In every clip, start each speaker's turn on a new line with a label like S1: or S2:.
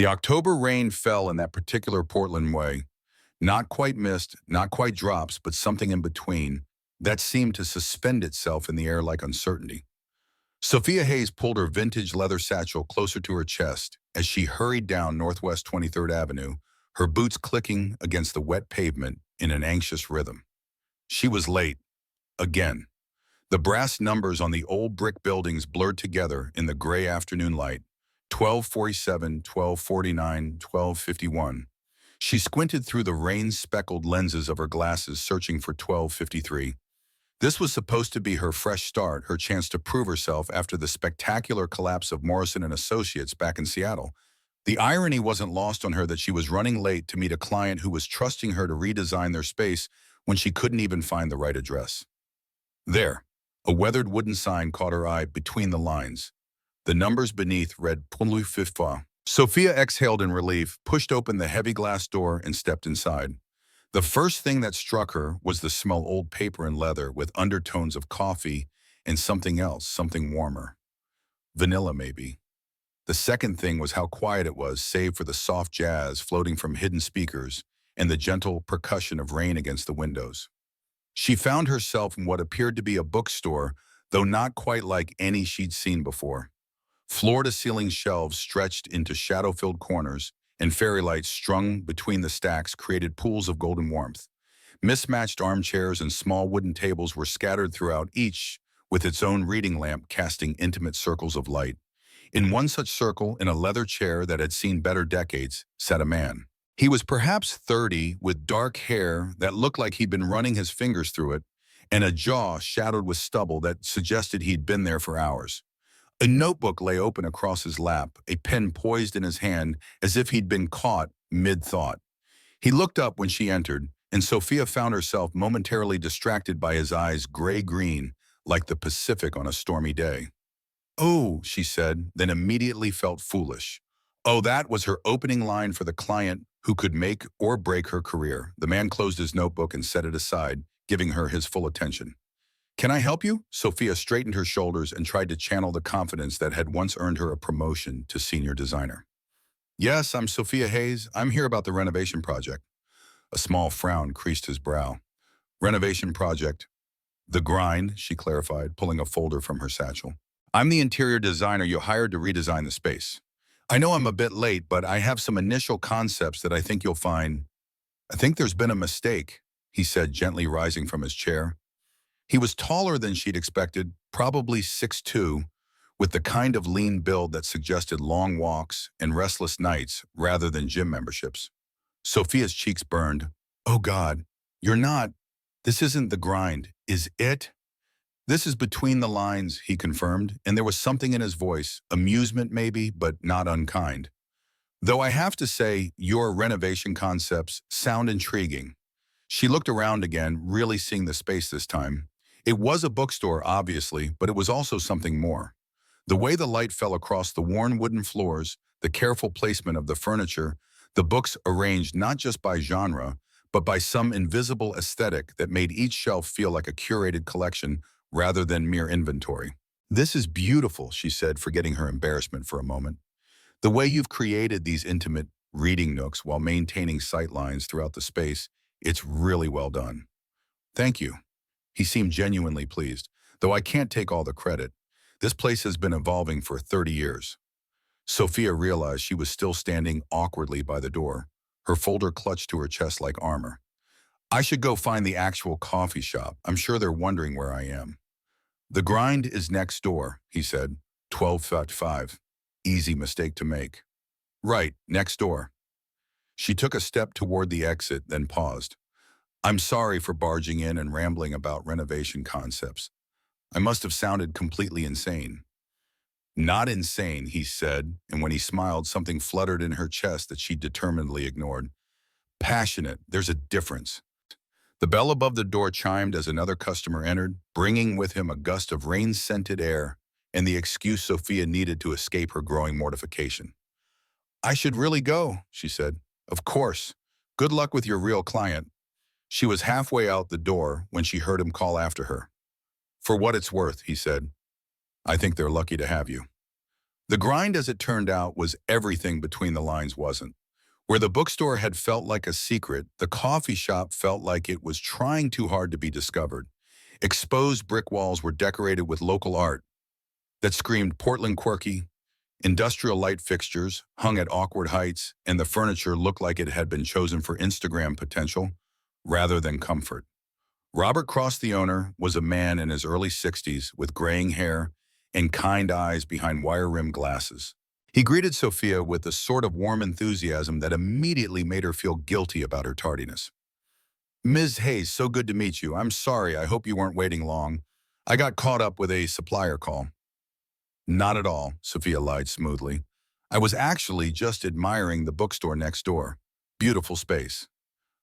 S1: The October rain fell in that particular Portland way. Not quite mist, not quite drops, but something in between that seemed to suspend itself in the air like uncertainty. Sophia Hayes pulled her vintage leather satchel closer to her chest as she hurried down Northwest 23rd Avenue, her boots clicking against the wet pavement in an anxious rhythm. She was late, again. The brass numbers on the old brick buildings blurred together in the gray afternoon light. 1247, 1249, 1251. She squinted through the rain-speckled lenses of her glasses, searching for 1253. This was supposed to be her fresh start, her chance to prove herself after the spectacular collapse of Morrison and Associates back in Seattle. The irony wasn't lost on her that she was running late to meet a client who was trusting her to redesign their space when she couldn't even find the right address. There, a weathered wooden sign caught her eye between the lines. The numbers beneath read Punlu Fifa. Sophia exhaled in relief, pushed open the heavy glass door, and stepped inside. The first thing that struck her was the smell of old paper and leather with undertones of coffee and something else, something warmer. Vanilla, maybe. The second thing was how quiet it was, save for the soft jazz floating from hidden speakers and the gentle percussion of rain against the windows. She found herself in what appeared to be a bookstore, though not quite like any she'd seen before. Floor-to-ceiling shelves stretched into shadow-filled corners, and fairy lights strung between the stacks created pools of golden warmth. Mismatched armchairs and small wooden tables were scattered throughout, each with its own reading lamp casting intimate circles of light. In one such circle, in a leather chair that had seen better decades, sat a man. He was perhaps 30, with dark hair that looked like he'd been running his fingers through it, and a jaw shadowed with stubble that suggested he'd been there for hours. A notebook lay open across his lap, a pen poised in his hand as if he'd been caught mid-thought. He looked up when she entered, and Sophia found herself momentarily distracted by his eyes gray-green, like the Pacific on a stormy day. "Oh," she said, then immediately felt foolish. Oh, that was her opening line for the client who could make or break her career. The man closed his notebook and set it aside, giving her his full attention. "Can I help you?" Sophia straightened her shoulders and tried to channel the confidence that had once earned her a promotion to senior designer. "Yes, I'm Sophia Hayes. I'm here about the renovation project." A small frown creased his brow. "Renovation project. The grind," she clarified, pulling a folder from her satchel. "I'm the interior designer you hired to redesign the space. I know I'm a bit late, but I have some initial concepts that I think you'll find." "I think there's been a mistake," he said, gently rising from his chair. He was taller than she'd expected, probably 6'2", with the kind of lean build that suggested long walks and restless nights rather than gym memberships. Sophia's cheeks burned. "Oh God, you're not. This isn't the grind, is it?" "This is between the lines," he confirmed, and there was something in his voice, amusement maybe, but not unkind. "Though I have to say, your renovation concepts sound intriguing." She looked around again, really seeing the space this time. It was a bookstore, obviously, but it was also something more. The way the light fell across the worn wooden floors, the careful placement of the furniture, the books arranged not just by genre, but by some invisible aesthetic that made each shelf feel like a curated collection rather than mere inventory. "This is beautiful," she said, forgetting her embarrassment for a moment. "The way you've created these intimate reading nooks while maintaining sight lines throughout the space, it's really well done." "Thank you." He seemed genuinely pleased, though I can't take all the credit. This place has been evolving for 30 years. Sophia realized she was still standing awkwardly by the door, her folder clutched to her chest like armor. "I should go find the actual coffee shop. I'm sure they're wondering where I am." "The grind is next door," he said. 12:55. Easy mistake to make. "Right, next door." She took a step toward the exit, then paused. "I'm sorry for barging in and rambling about renovation concepts. I must have sounded completely insane." "Not insane," he said, and when he smiled, something fluttered in her chest that she determinedly ignored. "Passionate, there's a difference." The bell above the door chimed as another customer entered, bringing with him a gust of rain-scented air and the excuse Sophia needed to escape her growing mortification. "I should really go," she said. "Of course. Good luck with your real client." She was halfway out the door when she heard him call after her. "For what it's worth," he said, "I think they're lucky to have you." The grind, as it turned out, was everything between the lines wasn't. Where the bookstore had felt like a secret, the coffee shop felt like it was trying too hard to be discovered. Exposed brick walls were decorated with local art that screamed Portland quirky. Industrial light fixtures hung at awkward heights, and the furniture looked like it had been chosen for Instagram potential rather than comfort. Robert Cross, the owner, was a man in his early 60s with graying hair and kind eyes behind wire-rimmed glasses. He greeted Sophia with a sort of warm enthusiasm that immediately made her feel guilty about her tardiness. "Ms. Hayes, so good to meet you. I'm sorry, I hope you weren't waiting long. I got caught up with a supplier call." "Not at all," Sophia lied smoothly. "I was actually just admiring the bookstore next door. Beautiful space."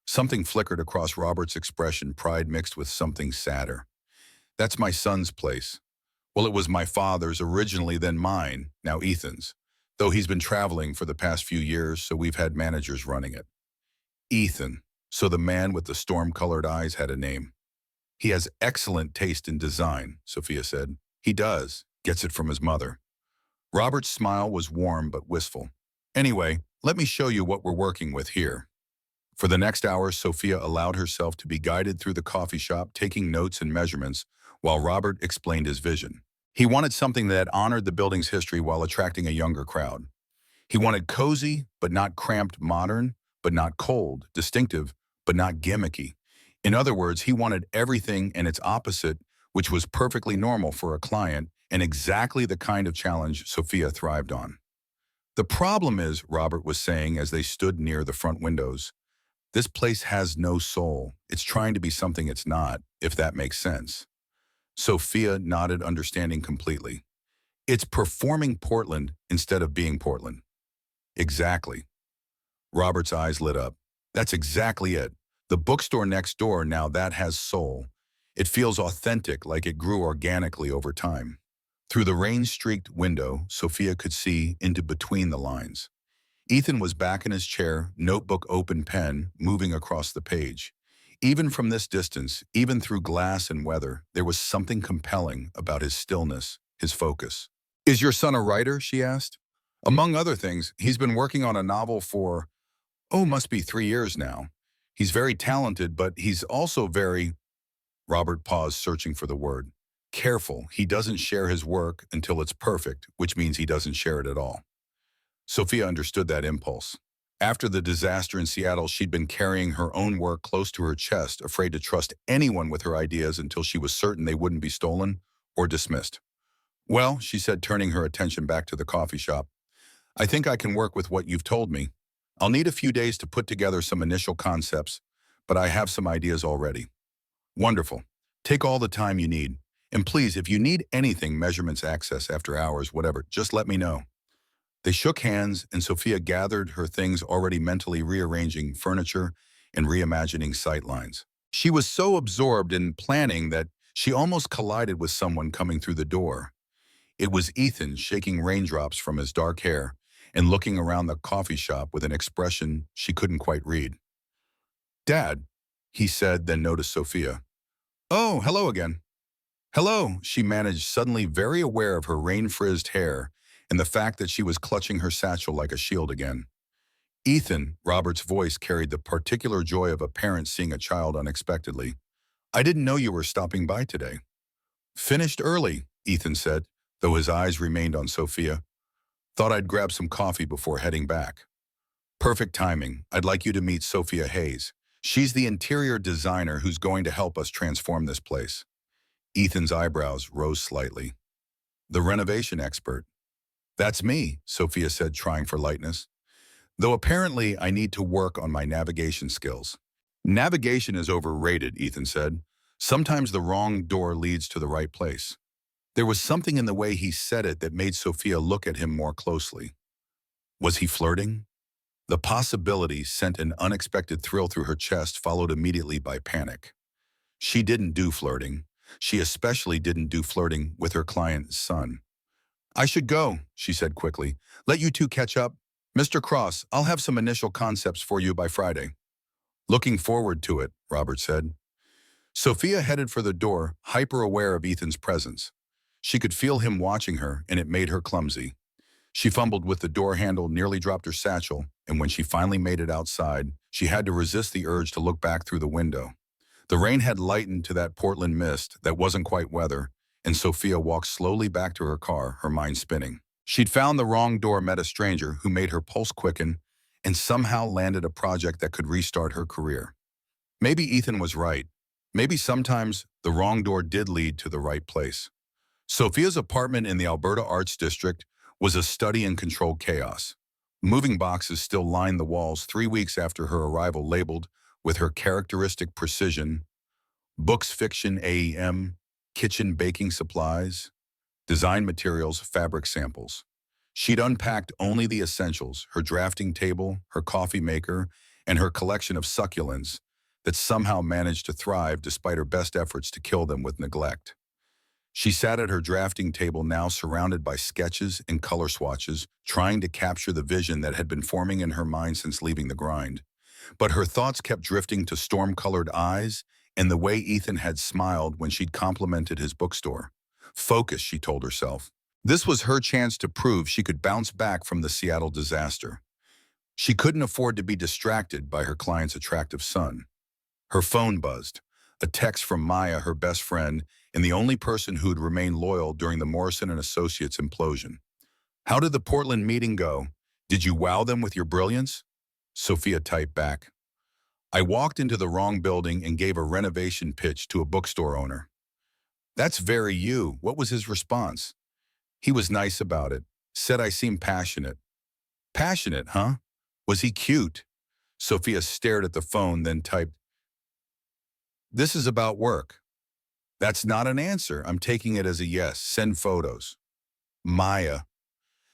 S1: Something flickered across Robert's expression, pride mixed with something sadder. "That's my son's place. Well, it was my father's originally, then mine, now Ethan's. Though he's been traveling for the past few years, so we've had managers running it." Ethan. So the man with the storm-colored eyes had a name. "He has excellent taste in design," Sophia said. "He does. Gets it from his mother." Robert's smile was warm but wistful. "Anyway, let me show you what we're working with here." For the next hour, Sophia allowed herself to be guided through the coffee shop, taking notes and measurements, while Robert explained his vision. He wanted something that honored the building's history while attracting a younger crowd. He wanted cozy, but not cramped, modern, but not cold, distinctive, but not gimmicky. In other words, he wanted everything and its opposite, which was perfectly normal for a client and exactly the kind of challenge Sophia thrived on. "The problem is," Robert was saying as they stood near the front windows, "this place has no soul. It's trying to be something it's not, if that makes sense." Sophia nodded, understanding completely. "It's performing Portland instead of being Portland." "Exactly." Robert's eyes lit up. "That's exactly it. The bookstore next door, now that has soul. It feels authentic, like it grew organically over time." Through the rain-streaked window, Sophia could see into between the lines. Ethan was back in his chair, notebook open, pen moving across the page. Even from this distance, even through glass and weather, there was something compelling about his stillness, his focus. "Is your son a writer?" she asked. "Among other things, he's been working on a novel for, must be 3 years now. He's very talented, but he's also very—" Robert paused, searching for the word. "Careful. He doesn't share his work until it's perfect, which means he doesn't share it at all." Sophia understood that impulse. After the disaster in Seattle, she'd been carrying her own work close to her chest, afraid to trust anyone with her ideas until she was certain they wouldn't be stolen or dismissed. "Well," she said, turning her attention back to the coffee shop, "I think I can work with what you've told me. I'll need a few days to put together some initial concepts, but I have some ideas already." "Wonderful. Take all the time you need. And please, if you need anything, measurements, access, after hours, whatever, just let me know." They shook hands, and Sophia gathered her things, already mentally rearranging furniture and reimagining sightlines. She was so absorbed in planning that she almost collided with someone coming through the door. It was Ethan, shaking raindrops from his dark hair and looking around the coffee shop with an expression she couldn't quite read. "Dad," he said, then noticed Sophia. "Oh, hello again." "Hello," she managed, suddenly very aware of her rain-frizzed hair and the fact that she was clutching her satchel like a shield again. "Ethan," Robert's voice carried the particular joy of a parent seeing a child unexpectedly. "I didn't know you were stopping by today." "Finished early," Ethan said, though his eyes remained on Sophia. "Thought I'd grab some coffee before heading back." "Perfect timing. I'd like you to meet Sophia Hayes. She's the interior designer who's going to help us transform this place." Ethan's eyebrows rose slightly. "The renovation expert." "That's me," Sophia said, trying for lightness. "Though apparently I need to work on my navigation skills." "Navigation is overrated," Ethan said. "Sometimes the wrong door leads to the right place." There was something in the way he said it that made Sophia look at him more closely. Was he flirting? The possibility sent an unexpected thrill through her chest, followed immediately by panic. She didn't do flirting. She especially didn't do flirting with her client's son. "I should go," she said quickly. "Let you two catch up. Mr. Cross, I'll have some initial concepts for you by Friday." "Looking forward to it," Robert said. Sophia headed for the door, hyper-aware of Ethan's presence. She could feel him watching her, and it made her clumsy. She fumbled with the door handle, nearly dropped her satchel, and when she finally made it outside, she had to resist the urge to look back through the window. The rain had lightened to that Portland mist that wasn't quite weather, and Sophia walked slowly back to her car, her mind spinning. She'd found the wrong door, met a stranger who made her pulse quicken, and somehow landed a project that could restart her career. Maybe Ethan was right. Maybe sometimes the wrong door did lead to the right place. Sophia's apartment in the Alberta Arts District was a study in controlled chaos. Moving boxes still lined the walls 3 weeks after her arrival, labeled with her characteristic precision: books, fiction, AEM, kitchen baking supplies, design materials, fabric samples. She'd unpacked only the essentials: her drafting table, her coffee maker, and her collection of succulents that somehow managed to thrive despite her best efforts to kill them with neglect. She sat at her drafting table now, surrounded by sketches and color swatches, trying to capture the vision that had been forming in her mind since leaving the grind. But her thoughts kept drifting to storm-colored eyes and the way Ethan had smiled when she'd complimented his bookstore. Focus, she told herself. This was her chance to prove she could bounce back from the Seattle disaster. She couldn't afford to be distracted by her client's attractive son. Her phone buzzed. A text from Maya, her best friend, and the only person who'd remained loyal during the Morrison and Associates implosion. How did the Portland meeting go? Did you wow them with your brilliance? Sophia typed back. I walked into the wrong building and gave a renovation pitch to a bookstore owner. That's very you. What was his response? He was nice about it. Said I seemed passionate. Passionate, huh? Was he cute? Sophia stared at the phone, then typed, this is about work. That's not an answer. I'm taking it as a yes. Send photos. Maya.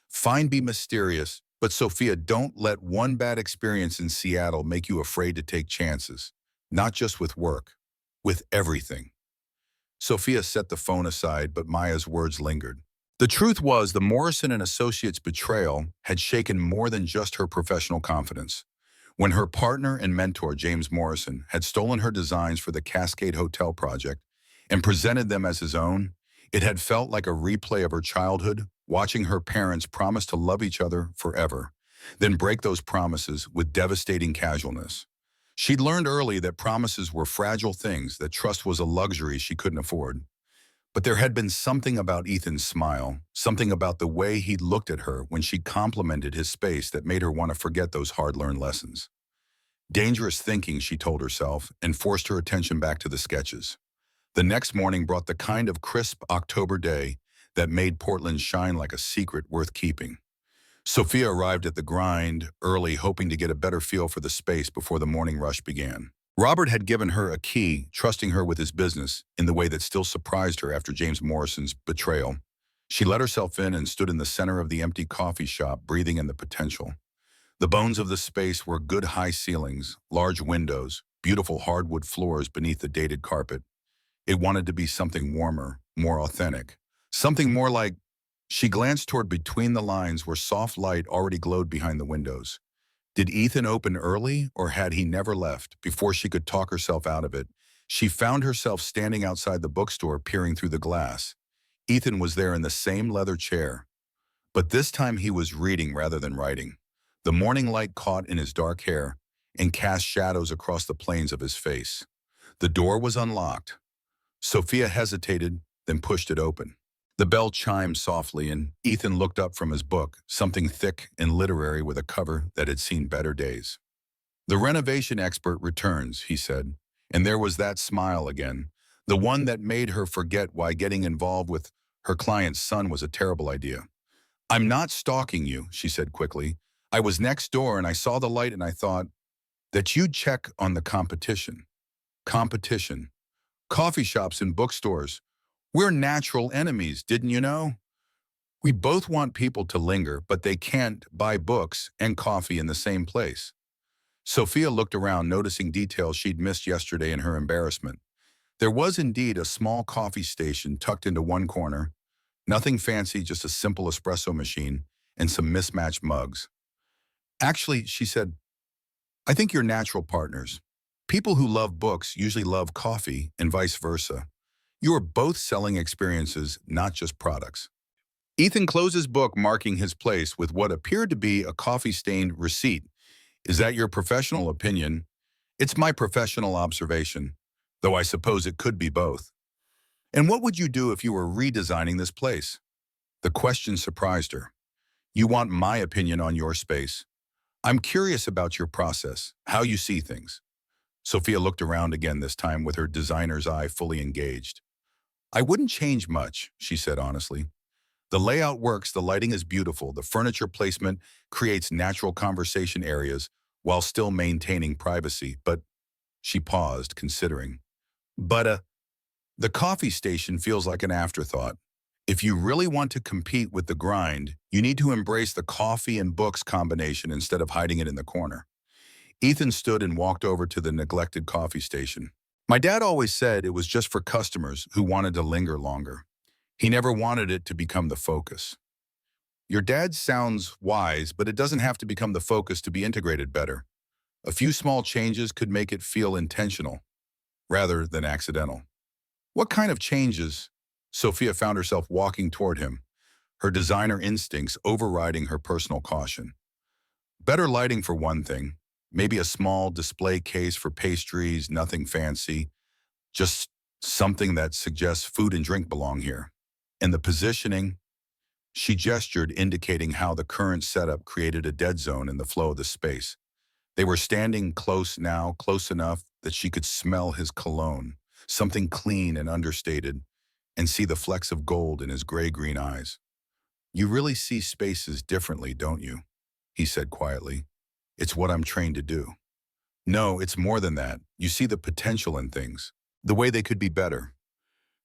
S1: Fine, be mysterious, but Sophia, don't let one bad experience in Seattle make you afraid to take chances. Not just with work, with everything. Sophia set the phone aside, but Maya's words lingered. The truth was, the Morrison and Associates betrayal had shaken more than just her professional confidence. When her partner and mentor, James Morrison, had stolen her designs for the Cascade Hotel project and presented them as his own, it had felt like a replay of her childhood, watching her parents promise to love each other forever, then break those promises with devastating casualness. She'd learned early that promises were fragile things, that trust was a luxury she couldn't afford. But there had been something about Ethan's smile, something about the way he'd looked at her when she complimented his space that made her want to forget those hard-learned lessons. Dangerous thinking, she told herself, and forced her attention back to the sketches. The next morning brought the kind of crisp October day that made Portland shine like a secret worth keeping. Sophia arrived at the grind early, hoping to get a better feel for the space before the morning rush began. Robert had given her a key, trusting her with his business in the way that still surprised her after James Morrison's betrayal. She let herself in and stood in the center of the empty coffee shop, breathing in the potential. The bones of the space were good high ceilings, large windows, beautiful hardwood floors beneath the dated carpet. It wanted to be something warmer, more authentic, something more like... She glanced toward between the lines where soft light already glowed behind the windows. Did Ethan open early, or had he never left? Before she could talk herself out of it, she found herself standing outside the bookstore, peering through the glass. Ethan was there in the same leather chair, but this time he was reading rather than writing. The morning light caught in his dark hair and cast shadows across the planes of his face. The door was unlocked. Sophia hesitated, then pushed it open. The bell chimed softly, and Ethan looked up from his book, something thick and literary with a cover that had seen better days. The renovation expert returns, he said, and there was that smile again, the one that made her forget why getting involved with her client's son was a terrible idea. I'm not stalking you, she said quickly. I was next door and I saw the light and I thought that you'd check on the competition. Competition. Coffee shops and bookstores. We're natural enemies, didn't you know? We both want people to linger, but they can't buy books and coffee in the same place. Sophia looked around, noticing details she'd missed yesterday in her embarrassment. There was indeed a small coffee station tucked into one corner. Nothing fancy, just a simple espresso machine and some mismatched mugs. Actually, she said, I think you're natural partners. People who love books usually love coffee and vice versa. You are both selling experiences, not just products. Ethan closed his book, marking his place with what appeared to be a coffee-stained receipt. Is that your professional opinion? It's my professional observation, though I suppose it could be both. And what would you do if you were redesigning this place? The question surprised her. You want my opinion on your space? I'm curious about your process, how you see things. Sophia looked around again, this time with her designer's eye fully engaged. I wouldn't change much, she said honestly. The layout works, the lighting is beautiful, the furniture placement creates natural conversation areas while still maintaining privacy, but she paused, considering. But the coffee station feels like an afterthought. If you really want to compete with the grind, you need to embrace the coffee and books combination instead of hiding it in the corner. Ethan stood and walked over to the neglected coffee station. My dad always said it was just for customers who wanted to linger longer. He never wanted it to become the focus. Your dad sounds wise, but it doesn't have to become the focus to be integrated better. A few small changes could make it feel intentional, rather than accidental. What kind of changes? Sophia found herself walking toward him, her designer instincts overriding her personal caution. Better lighting for one thing, maybe a small display case for pastries, nothing fancy, just something that suggests food and drink belong here. And the positioning, she gestured, indicating how the current setup created a dead zone in the flow of the space. They were standing close now, close enough that she could smell his cologne, something clean and understated, and see the flecks of gold in his gray-green eyes. You really see spaces differently, don't you? He said quietly. It's what I'm trained to do. No, it's more than that. You see the potential in things, the way they could be better.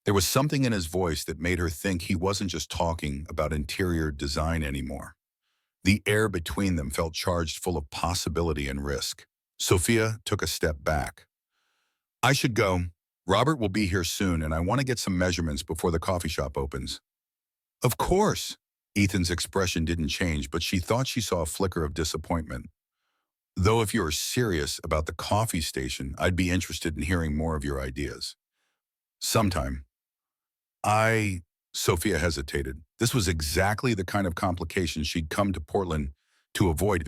S1: There was something in his voice that made her think he wasn't just talking about interior design anymore. The air between them felt charged, full of possibility and risk. Sophia took a step back. I should go. Robert will be here soon, and I want to get some measurements before the coffee shop opens. Of course. Ethan's expression didn't change, but she thought she saw a flicker of disappointment. Though if you're serious about the coffee station, I'd be interested in hearing more of your ideas. Sometime. Sophia hesitated. This was exactly the kind of complication she'd come to Portland to avoid,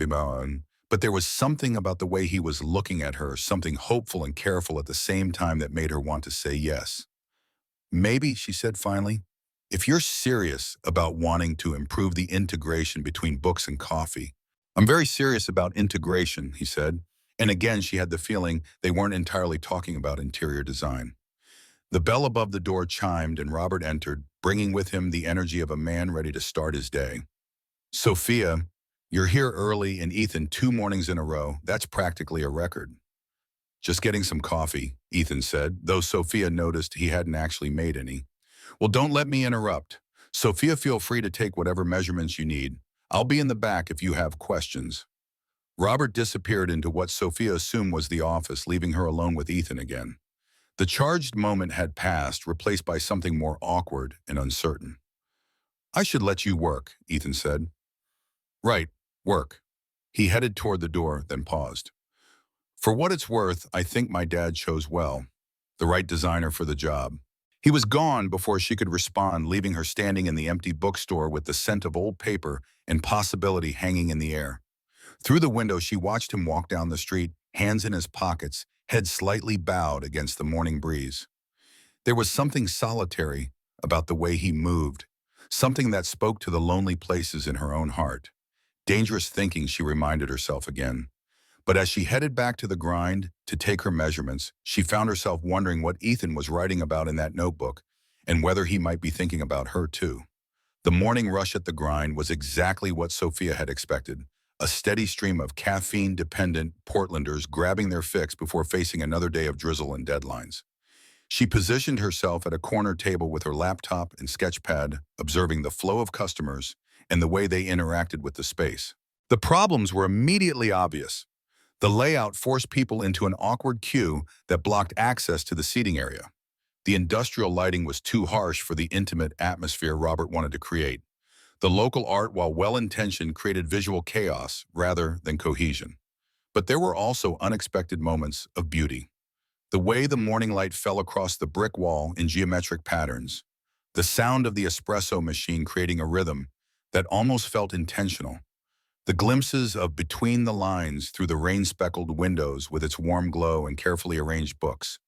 S1: but there was something about the way he was looking at her, something hopeful and careful at the same time, that made her want to say yes. Maybe, she said finally, if you're serious about wanting to improve the integration between books and coffee. I'm very serious about integration, he said, and again she had the feeling they weren't entirely talking about interior design. The bell above the door chimed and Robert entered, bringing with him the energy of a man ready to start his day. Sophia, you're here early, and Ethan 2 mornings in a row. That's practically a record. Just getting some coffee, Ethan said, though Sophia noticed he hadn't actually made any. Well, don't let me interrupt. Sophia, feel free to take whatever measurements you need. I'll be in the back if you have questions. Robert disappeared into what Sophia assumed was the office, leaving her alone with Ethan again. The charged moment had passed, replaced by something more awkward and uncertain. I should let you work, Ethan said. Right, work. He headed toward the door, then paused. For what it's worth, I think my dad chose well. The right designer for the job. He was gone before she could respond, leaving her standing in the empty bookstore with the scent of old paper and possibility hanging in the air. Through the window, she watched him walk down the street, hands in his pockets, head slightly bowed against the morning breeze. There was something solitary about the way he moved, something that spoke to the lonely places in her own heart. Dangerous thinking, she reminded herself again. But as she headed back to the grind to take her measurements, she found herself wondering what Ethan was writing about in that notebook and whether he might be thinking about her too. The morning rush at the grind was exactly what Sophia had expected. A steady stream of caffeine-dependent Portlanders grabbing their fix before facing another day of drizzle and deadlines. She positioned herself at a corner table with her laptop and sketchpad, observing the flow of customers and the way they interacted with the space. The problems were immediately obvious. The layout forced people into an awkward queue that blocked access to the seating area. The industrial lighting was too harsh for the intimate atmosphere Robert wanted to create. The local art, while well-intentioned, created visual chaos rather than cohesion. But there were also unexpected moments of beauty. The way the morning light fell across the brick wall in geometric patterns, the sound of the espresso machine creating a rhythm that almost felt intentional, the glimpses of between the lines through the rain-speckled windows with its warm glow and carefully arranged books.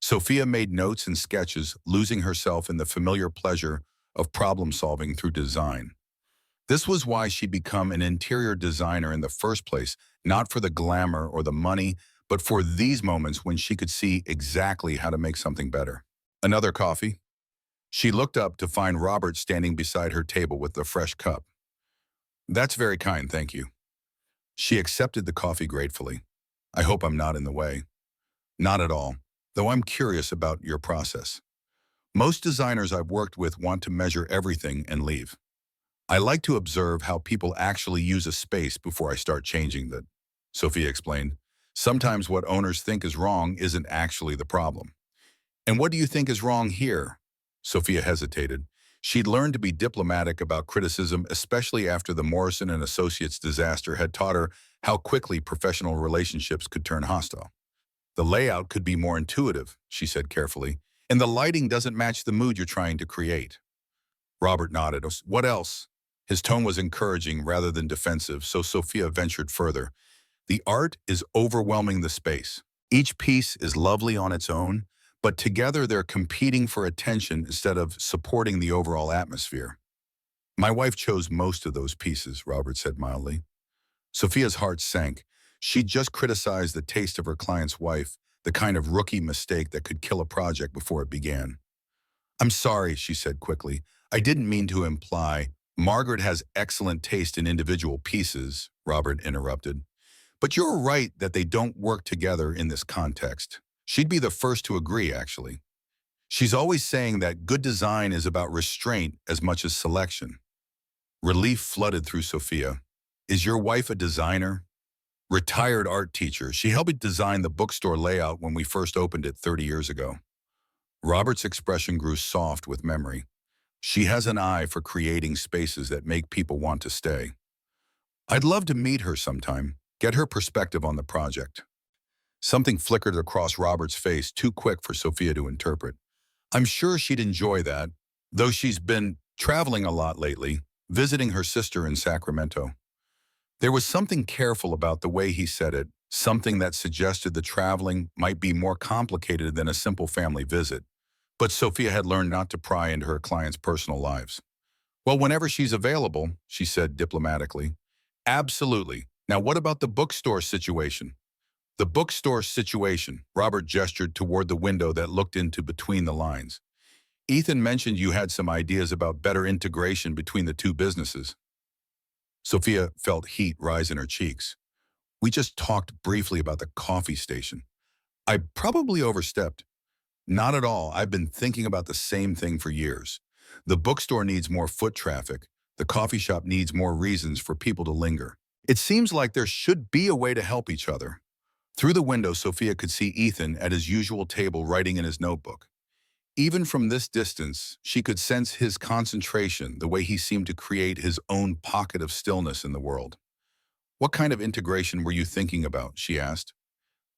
S1: Sophia made notes and sketches, losing herself in the familiar pleasure of problem-solving through design. This was why she'd become an interior designer in the first place, not for the glamour or the money, but for these moments when she could see exactly how to make something better. Another coffee? She looked up to find Robert standing beside her table with the fresh cup. That's very kind, thank you. She accepted the coffee gratefully. I hope I'm not in the way. Not at all, though I'm curious about your process. Most designers I've worked with want to measure everything and leave. I like to observe how people actually use a space before I start changing it, Sophia explained. Sometimes what owners think is wrong isn't actually the problem. And what do you think is wrong here? Sophia hesitated. She'd learned to be diplomatic about criticism, especially after the Morrison and Associates disaster had taught her how quickly professional relationships could turn hostile. The layout could be more intuitive, she said carefully, and the lighting doesn't match the mood you're trying to create. Robert nodded. What else? His tone was encouraging rather than defensive, so Sophia ventured further. The art is overwhelming the space. Each piece is lovely on its own, but together they're competing for attention instead of supporting the overall atmosphere. My wife chose most of those pieces, Robert said mildly. Sophia's heart sank. She'd just criticized the taste of her client's wife, the kind of rookie mistake that could kill a project before it began. I'm sorry, she said quickly. I didn't mean to imply. Margaret has excellent taste in individual pieces, Robert interrupted. But you're right that they don't work together in this context. She'd be the first to agree, actually. She's always saying that good design is about restraint as much as selection. Relief flooded through Sophia. Is your wife a designer? Retired art teacher. She helped me design the bookstore layout when we first opened it 30 years ago. Robert's expression grew soft with memory. She has an eye for creating spaces that make people want to stay. I'd love to meet her sometime, get her perspective on the project. Something flickered across Robert's face, too quick for Sophia to interpret. I'm sure she'd enjoy that, though she's been traveling a lot lately, visiting her sister in Sacramento. There was something careful about the way he said it, something that suggested the traveling might be more complicated than a simple family visit. But Sophia had learned not to pry into her clients' personal lives. Well, whenever she's available, she said diplomatically. Absolutely. Now what about the bookstore situation? The bookstore situation, Robert gestured toward the window that looked into between the lines. Ethan mentioned you had some ideas about better integration between the two businesses. Sophia felt heat rise in her cheeks. We just talked briefly about the coffee station. I probably overstepped. Not at all. I've been thinking about the same thing for years. The bookstore needs more foot traffic. The coffee shop needs more reasons for people to linger. It seems like there should be a way to help each other. Through the window, Sophia could see Ethan at his usual table writing in his notebook. Even from this distance, she could sense his concentration, the way he seemed to create his own pocket of stillness in the world. What kind of integration were you thinking about? She asked.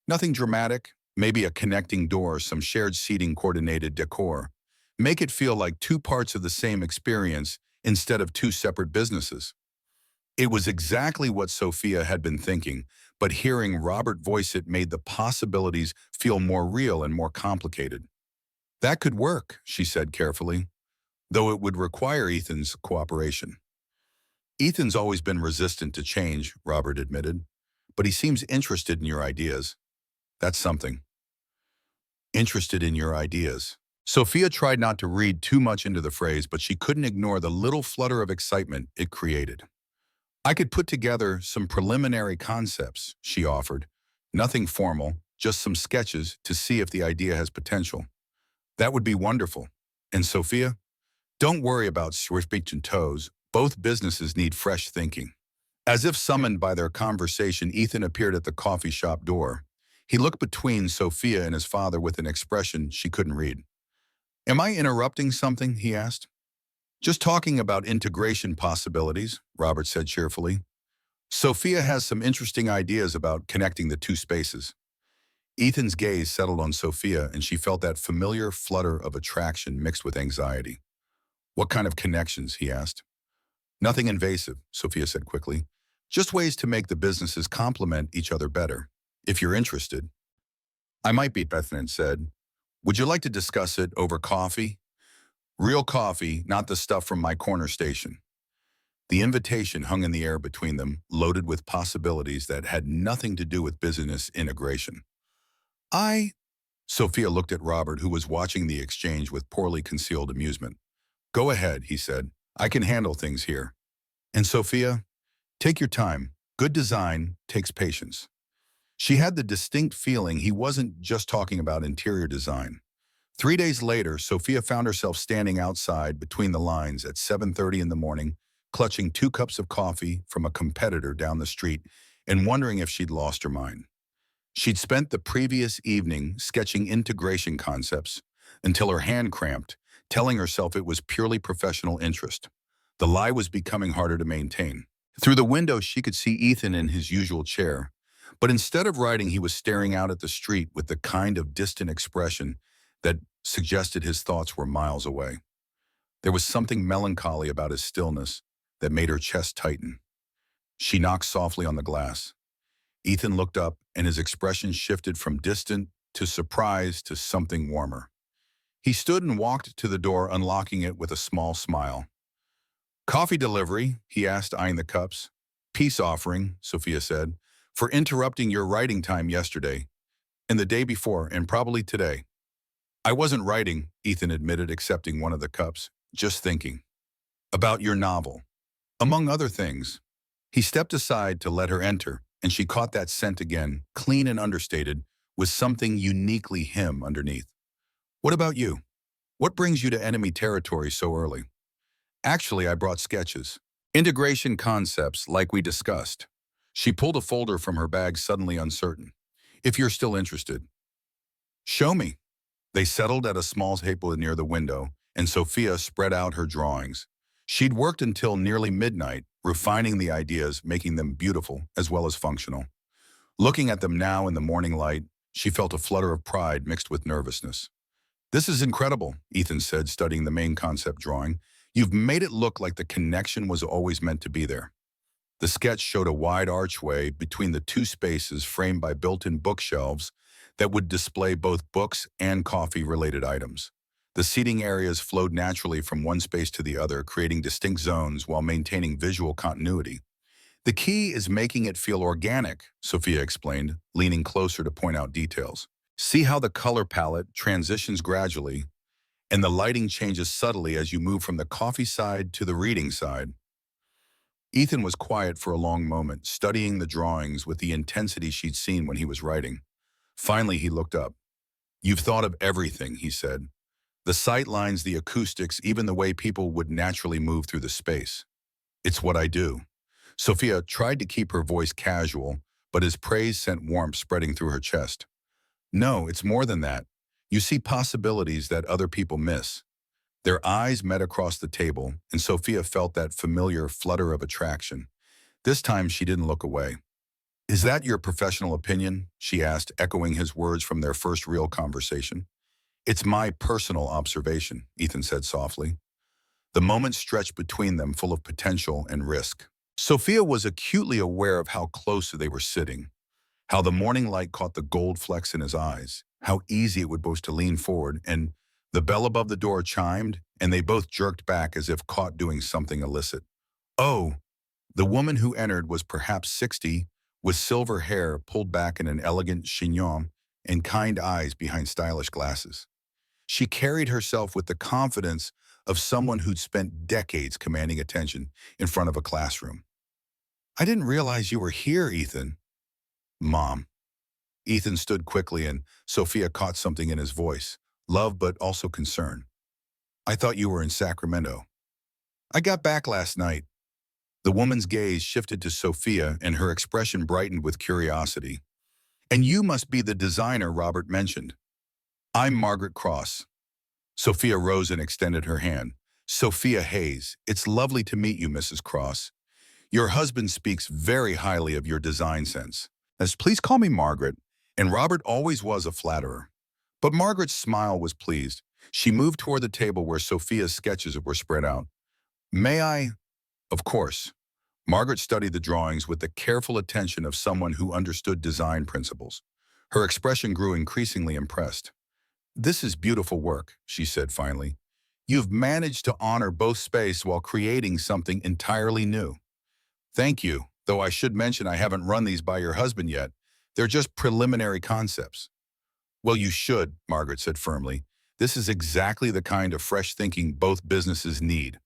S1: Nothing dramatic, maybe a connecting door, some shared seating, coordinated decor. Make it feel like two parts of the same experience instead of two separate businesses. It was exactly what Sophia had been thinking, but hearing Robert voice it made the possibilities feel more real and more complicated. That could work, she said carefully, though it would require Ethan's cooperation. Ethan's always been resistant to change, Robert admitted, but he seems interested in your ideas. That's something. Interested in your ideas. Sophia tried not to read too much into the phrase, but she couldn't ignore the little flutter of excitement it created. I could put together some preliminary concepts, she offered. Nothing formal, just some sketches to see if the idea has potential. That would be wonderful. And Sophia? Don't worry about speech and toes. Both businesses need fresh thinking. As if summoned by their conversation, Ethan appeared at the coffee shop door. He looked between Sophia and his father with an expression she couldn't read. Am I interrupting something? He asked. Just talking about integration possibilities, Robert said cheerfully. Sophia has some interesting ideas about connecting the two spaces. Ethan's gaze settled on Sophia, and she felt that familiar flutter of attraction mixed with anxiety. What kind of connections, he asked. Nothing invasive, Sophia said quickly. Just ways to make the businesses complement each other better. If you're interested. I might be, Bethany said. Would you like to discuss it over coffee? Real coffee, not the stuff from my corner station. The invitation hung in the air between them, loaded with possibilities that had nothing to do with business integration. Sophia looked at Robert, who was watching the exchange with poorly concealed amusement. Go ahead, he said. I can handle things here. And Sophia, take your time. Good design takes patience. She had the distinct feeling he wasn't just talking about interior design. 3 days later, Sophia found herself standing outside between the lines at 7:30 in the morning, clutching 2 cups of coffee from a competitor down the street and wondering if she'd lost her mind. She'd spent the previous evening sketching integration concepts until her hand cramped, telling herself it was purely professional interest. The lie was becoming harder to maintain. Through the window, she could see Ethan in his usual chair, but instead of writing, he was staring out at the street with the kind of distant expression that suggested his thoughts were miles away. There was something melancholy about his stillness that made her chest tighten. She knocked softly on the glass. Ethan looked up, and his expression shifted from distant to surprise to something warmer. He stood and walked to the door, unlocking it with a small smile. Coffee delivery, he asked, eyeing the cups. Peace offering, Sophia said, for interrupting your writing time yesterday, and the day before, and probably today. I wasn't writing, Ethan admitted, accepting one of the cups, just thinking. About your novel. Among other things. He stepped aside to let her enter, and she caught that scent again, clean and understated, with something uniquely him underneath. What about you? What brings you to enemy territory so early? Actually, I brought sketches. Integration concepts, like we discussed. She pulled a folder from her bag, suddenly uncertain. If you're still interested. Show me. They settled at a small table near the window, and Sophia spread out her drawings. She'd worked until nearly midnight, refining the ideas, making them beautiful as well as functional. Looking at them now in the morning light, she felt a flutter of pride mixed with nervousness. This is incredible, Ethan said, studying the main concept drawing. You've made it look like the connection was always meant to be there. The sketch showed a wide archway between the 2 spaces framed by built-in bookshelves that would display both books and coffee-related items. The seating areas flowed naturally from one space to the other, creating distinct zones while maintaining visual continuity. The key is making it feel organic, Sophia explained, leaning closer to point out details. See how the color palette transitions gradually, and the lighting changes subtly as you move from the coffee side to the reading side. Ethan was quiet for a long moment, studying the drawings with the intensity she'd seen when he was writing. Finally, he looked up. You've thought of everything, he said. The sight lines, the acoustics, even the way people would naturally move through the space. It's what I do. Sophia tried to keep her voice casual, but his praise sent warmth spreading through her chest. No, it's more than that. You see possibilities that other people miss. Their eyes met across the table, and Sophia felt that familiar flutter of attraction. This time she didn't look away. Is that your professional opinion? She asked, echoing his words from their first real conversation. It's my personal observation, Ethan said softly. The moment stretched between them, full of potential and risk. Sophia was acutely aware of how close they were sitting, how the morning light caught the gold flecks in his eyes, how easy it would be to lean forward, and the bell above the door chimed, and they both jerked back as if caught doing something illicit. Oh, the woman who entered was perhaps 60, with silver hair pulled back in an elegant chignon and kind eyes behind stylish glasses. She carried herself with the confidence of someone who'd spent decades commanding attention in front of a classroom. I didn't realize you were here, Ethan. Mom. Ethan stood quickly, and Sophia caught something in his voice, love but also concern. I thought you were in Sacramento. I got back last night. The woman's gaze shifted to Sophia, and her expression brightened with curiosity. And you must be the designer Robert mentioned. I'm Margaret Cross. Sophia rose and extended her hand. Sophia Hayes, it's lovely to meet you, Mrs. Cross. Your husband speaks very highly of your design sense. Please call me Margaret, and Robert always was a flatterer. But Margaret's smile was pleased. She moved toward the table where Sophia's sketches were spread out. May I? Of course. Margaret studied the drawings with the careful attention of someone who understood design principles. Her expression grew increasingly impressed. This is beautiful work, she said finally. You've managed to honor both space while creating something entirely new. Thank you, though I should mention I haven't run these by your husband yet. They're just preliminary concepts. Well, you should, Margaret said firmly. This is exactly the kind of fresh thinking both businesses need.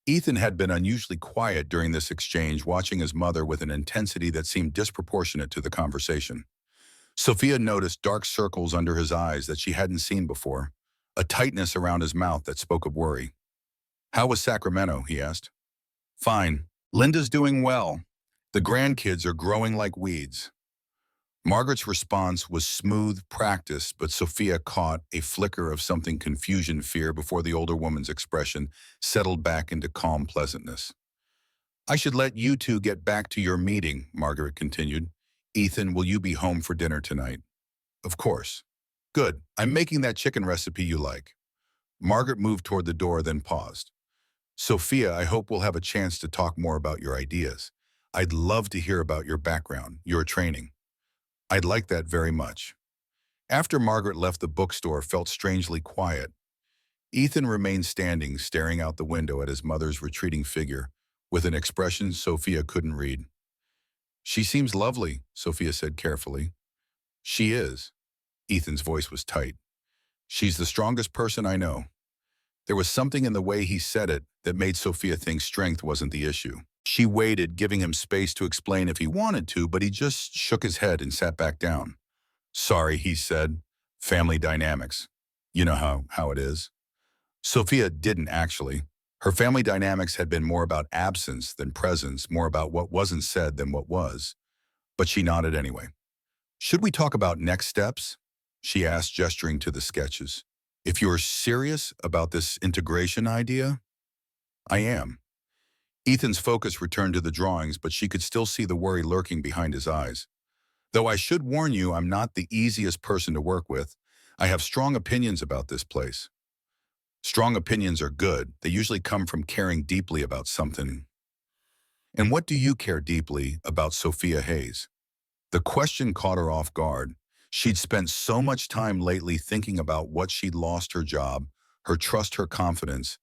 S1: Ethan had been unusually quiet during this exchange, watching his mother with an intensity that seemed disproportionate to the conversation. Sophia noticed dark circles under his eyes that she hadn't seen before, a tightness around his mouth that spoke of worry. How was Sacramento? He asked. Fine. Linda's doing well. The grandkids are growing like weeds. Margaret's response was smooth practice, but Sophia caught a flicker of something fear before the older woman's expression settled back into calm pleasantness. I should let you two get back to your meeting, Margaret continued. Ethan, will you be home for dinner tonight? Of course. Good. I'm making that chicken recipe you like. Margaret moved toward the door, then paused. Sophia, I hope we'll have a chance to talk more about your ideas. I'd love to hear about your background, your training. I'd like that very much. After Margaret left, the bookstore felt strangely quiet. Ethan remained standing, staring out the window at his mother's retreating figure, with an expression Sophia couldn't read. She seems lovely, Sophia said carefully. She is. Ethan's voice was tight. She's the strongest person I know. There was something in the way he said it that made Sophia think strength wasn't the issue. She waited, giving him space to explain if he wanted to, but he just shook his head and sat back down. Sorry, he said. Family dynamics. You know how it is. Sophia didn't actually. Her family dynamics had been more about absence than presence, more about what wasn't said than what was. But she nodded anyway. Should we talk about next steps? She asked, gesturing to the sketches. If you're serious about this integration idea, I am. Ethan's focus returned to the drawings, but she could still see the worry lurking behind his eyes. Though I should warn you, I'm not the easiest person to work with. I have strong opinions about this place. Strong opinions are good. They usually come from caring deeply about something. And what do you care deeply about, Sophia Hayes? The question caught her off guard. She'd spent so much time lately thinking about what she'd lost: her job, her trust, her confidence,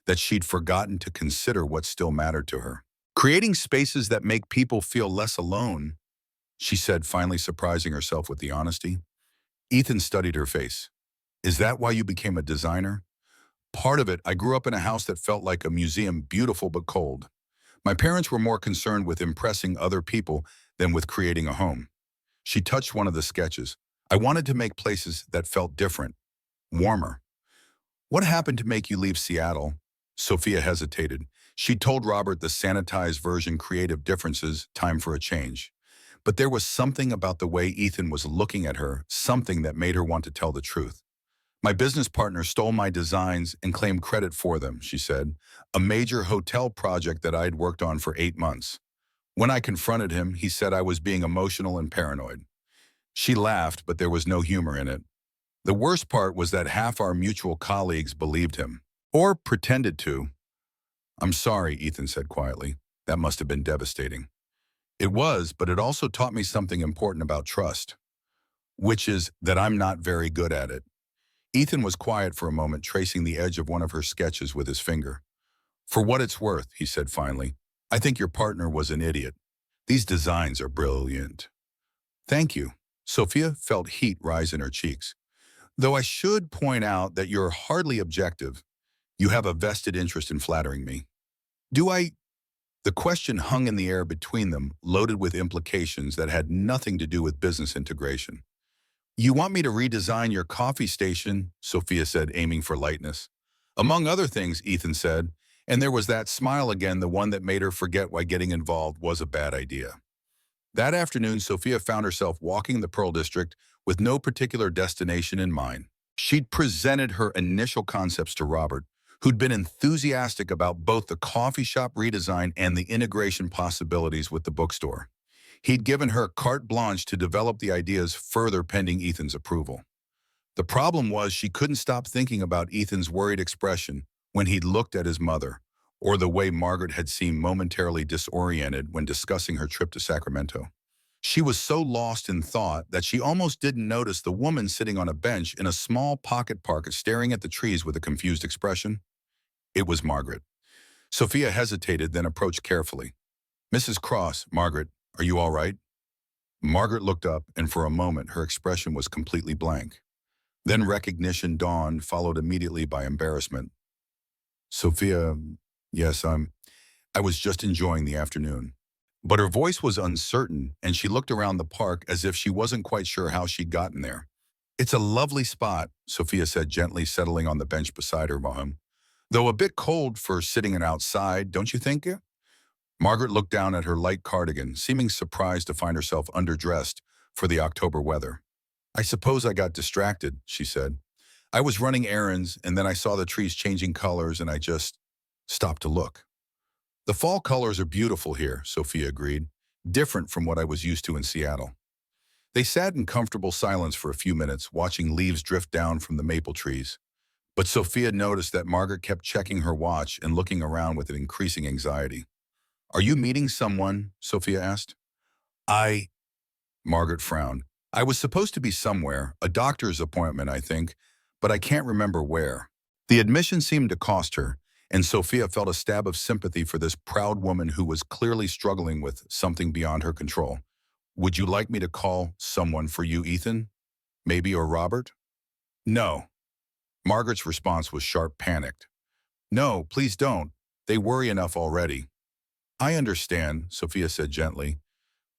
S1: that she'd forgotten to consider what still mattered to her. Creating spaces that make people feel less alone, she said, finally surprising herself with the honesty. Ethan studied her face. Is that why you became a designer? Part of it, I grew up in a house that felt like a museum, beautiful but cold. My parents were more concerned with impressing other people than with creating a home. She touched one of the sketches. I wanted to make places that felt different, warmer. What happened to make you leave Seattle? Sophia hesitated. She told Robert the sanitized version, creative differences, time for a change. But there was something about the way Ethan was looking at her, something that made her want to tell the truth. My business partner stole my designs and claimed credit for them, she said, a major hotel project that I'd worked on for 8 months. When I confronted him, he said I was being emotional and paranoid. She laughed, but there was no humor in it. The worst part was that half our mutual colleagues believed him, or pretended to. I'm sorry, Ethan said quietly. That must have been devastating. It was, but it also taught me something important about trust, which is that I'm not very good at it. Ethan was quiet for a moment, tracing the edge of one of her sketches with his finger. For what it's worth, he said finally, I think your partner was an idiot. These designs are brilliant. Thank you. Sophia felt heat rise in her cheeks. Though I should point out that you're hardly objective. You have a vested interest in flattering me. Do I? The question hung in the air between them, loaded with implications that had nothing to do with business integration. You want me to redesign your coffee station, Sophia said, aiming for lightness. Among other things, Ethan said, and there was that smile again, the one that made her forget why getting involved was a bad idea. That afternoon, Sophia found herself walking the Pearl District with no particular destination in mind. She'd presented her initial concepts to Robert, who'd been enthusiastic about both the coffee shop redesign and the integration possibilities with the bookstore. He'd given her carte blanche to develop the ideas further pending Ethan's approval. The problem was she couldn't stop thinking about Ethan's worried expression when he'd looked at his mother, or the way Margaret had seemed momentarily disoriented when discussing her trip to Sacramento. She was so lost in thought that she almost didn't notice the woman sitting on a bench in a small pocket park staring at the trees with a confused expression. It was Margaret. Sophia hesitated, then approached carefully. "Mrs. Cross, Margaret, are you all right?" Margaret looked up, and for a moment her expression was completely blank. Then recognition dawned, followed immediately by embarrassment. "Sophia, yes, I was just enjoying the afternoon." But her voice was uncertain, and she looked around the park as if she wasn't quite sure how she'd gotten there. "It's a lovely spot," Sophia said gently, settling on the bench beside her mom. "Though a bit cold for sitting it outside, don't you think?" Margaret looked down at her light cardigan, seeming surprised to find herself underdressed for the October weather. "I suppose I got distracted," she said. "I was running errands, and then I saw the trees changing colors, and I just stopped to look." "The fall colors are beautiful here," Sophia agreed, "different from what I was used to in Seattle." They sat in comfortable silence for a few minutes, watching leaves drift down from the maple trees. But Sophia noticed that Margaret kept checking her watch and looking around with an increasing anxiety. "Are you meeting someone?" Sophia asked. I, Margaret frowned. "I was supposed to be somewhere, a doctor's appointment, I think, but I can't remember where." The admission seemed to cost her, and Sophia felt a stab of sympathy for this proud woman who was clearly struggling with something beyond her control. "Would you like me to call someone for you, Ethan? Maybe, or Robert?" "No." Margaret's response was sharp, panicked. "No, please don't. They worry enough already." "I understand," Sophia said gently,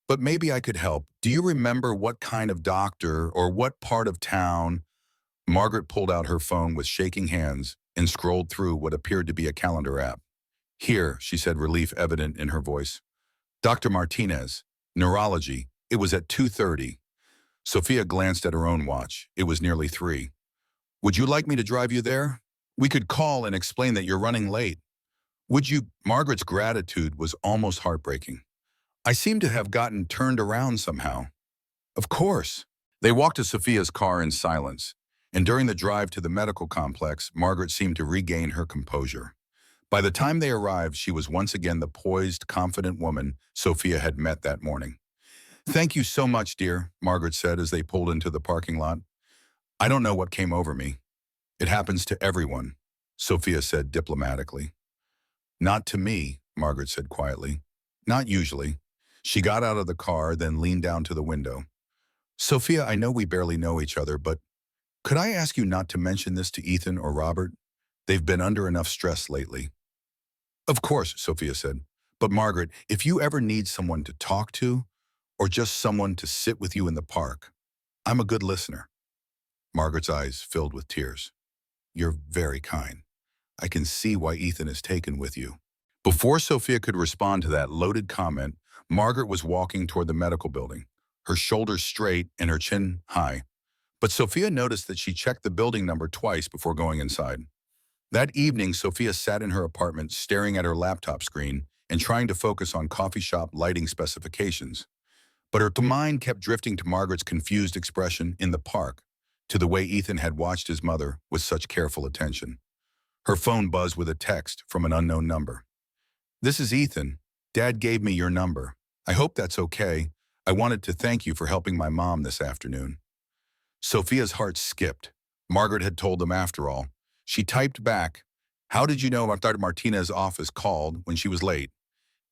S1: "but maybe I could help. Do you remember what kind of doctor or what part of town?" Margaret pulled out her phone with shaking hands and scrolled through what appeared to be a calendar app. "Here," she said, relief evident in her voice. "Dr. Martinez, neurology. It was at 2:30. Sophia glanced at her own watch. It was nearly 3. "Would you like me to drive you there? We could call and explain that you're running late." "Would you?" Margaret's gratitude was almost heartbreaking. "I seem to have gotten turned around somehow." "Of course." They walked to Sophia's car in silence, and during the drive to the medical complex, Margaret seemed to regain her composure. By the time they arrived, she was once again the poised, confident woman Sophia had met that morning. "Thank you so much, dear," Margaret said as they pulled into the parking lot. "I don't know what came over me." "It happens to everyone," Sophia said diplomatically. "Not to me," Margaret said quietly. "Not usually." She got out of the car, then leaned down to the window. "Sophia, I know we barely know each other, but could I ask you not to mention this to Ethan or Robert? They've been under enough stress lately." "Of course," Sophia said. "But Margaret, if you ever need someone to talk to, or just someone to sit with you in the park, I'm a good listener." Margaret's eyes filled with tears. "You're very kind. I can see why Ethan is taken with you." Before Sophia could respond to that loaded comment, Margaret was walking toward the medical building, her shoulders straight and her chin high. But Sophia noticed that she checked the building number twice before going inside. That evening, Sophia sat in her apartment staring at her laptop screen and trying to focus on coffee shop lighting specifications. But her mind kept drifting to Margaret's confused expression in the park, to the way Ethan had watched his mother with such careful attention. Her phone buzzed with a text from an unknown number. "This is Ethan. Dad gave me your number. I hope that's okay. I wanted to thank you for helping my mom this afternoon." Sophia's heart skipped. Margaret had told them after all. She typed back, "How did you know Dr. Martinez's office called when she was late?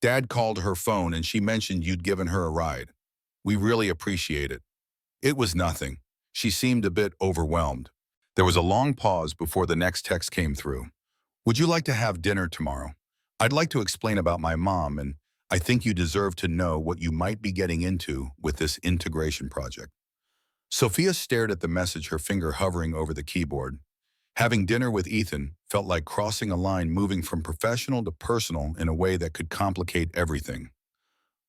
S1: Dad called her phone and she mentioned you'd given her a ride. We really appreciate it." It was nothing. She seemed a bit overwhelmed. There was a long pause before the next text came through. "Would you like to have dinner tomorrow? I'd like to explain about my mom, and I think you deserve to know what you might be getting into with this integration project." Sophia stared at the message, her finger hovering over the keyboard. Having dinner with Ethan felt like crossing a line, moving from professional to personal in a way that could complicate everything.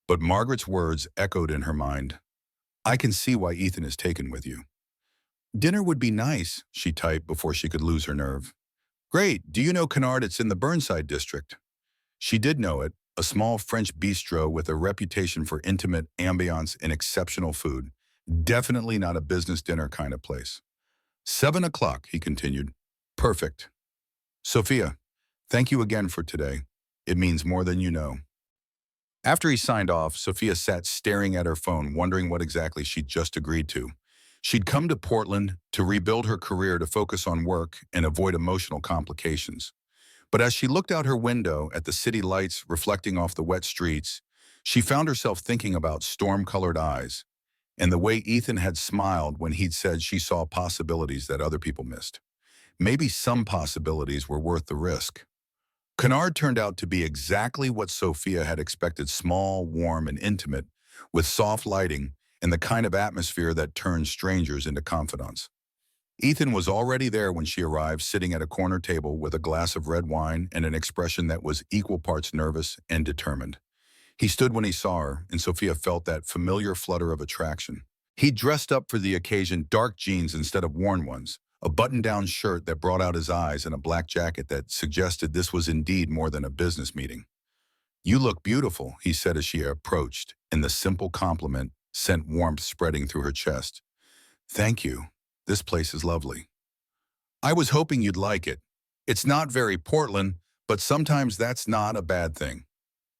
S1: But Margaret's words echoed in her mind. "I can see why Ethan is taken with you." "Dinner would be nice," she typed before she could lose her nerve. "Great. Do you know Kennard? It's in the Burnside district." She did know it, a small French bistro with a reputation for intimate ambiance and exceptional food. Definitely not a business dinner kind of place. 7 o'clock, he continued. Perfect. Sophia, thank you again for today. It means more than you know. After he signed off, Sophia sat staring at her phone, wondering what exactly she'd just agreed to. She'd come to Portland to rebuild her career, to focus on work and avoid emotional complications. But as she looked out her window at the city lights reflecting off the wet streets, she found herself thinking about storm-colored eyes and the way Ethan had smiled when he'd said she saw possibilities that other people missed. Maybe some possibilities were worth the risk. Kennard turned out to be exactly what Sophia had expected: small, warm, and intimate, with soft lighting and the kind of atmosphere that turns strangers into confidants. Ethan was already there when she arrived, sitting at a corner table with a glass of red wine and an expression that was equal parts nervous and determined. He stood when he saw her, and Sophia felt that familiar flutter of attraction. He dressed up for the occasion: dark jeans instead of worn ones, a button-down shirt that brought out his eyes, and a black jacket that suggested this was indeed more than a business meeting. "You look beautiful," he said as she approached, and the simple compliment sent warmth spreading through her chest. "Thank you. This place is lovely. I was hoping you'd like it. It's not very Portland, but sometimes that's not a bad thing."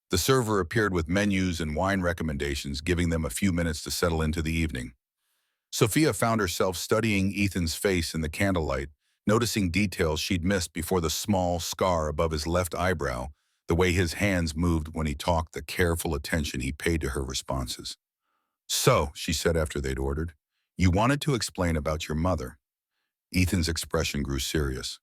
S1: The server appeared with menus and wine recommendations, giving them a few minutes to settle into the evening. Sophia found herself studying Ethan's face in the candlelight, noticing details she'd missed before: the small scar above his left eyebrow, the way his hands moved when he talked, the careful attention he paid to her responses. "So," she said after they'd ordered, "you wanted to explain about your mother." Ethan's expression grew serious.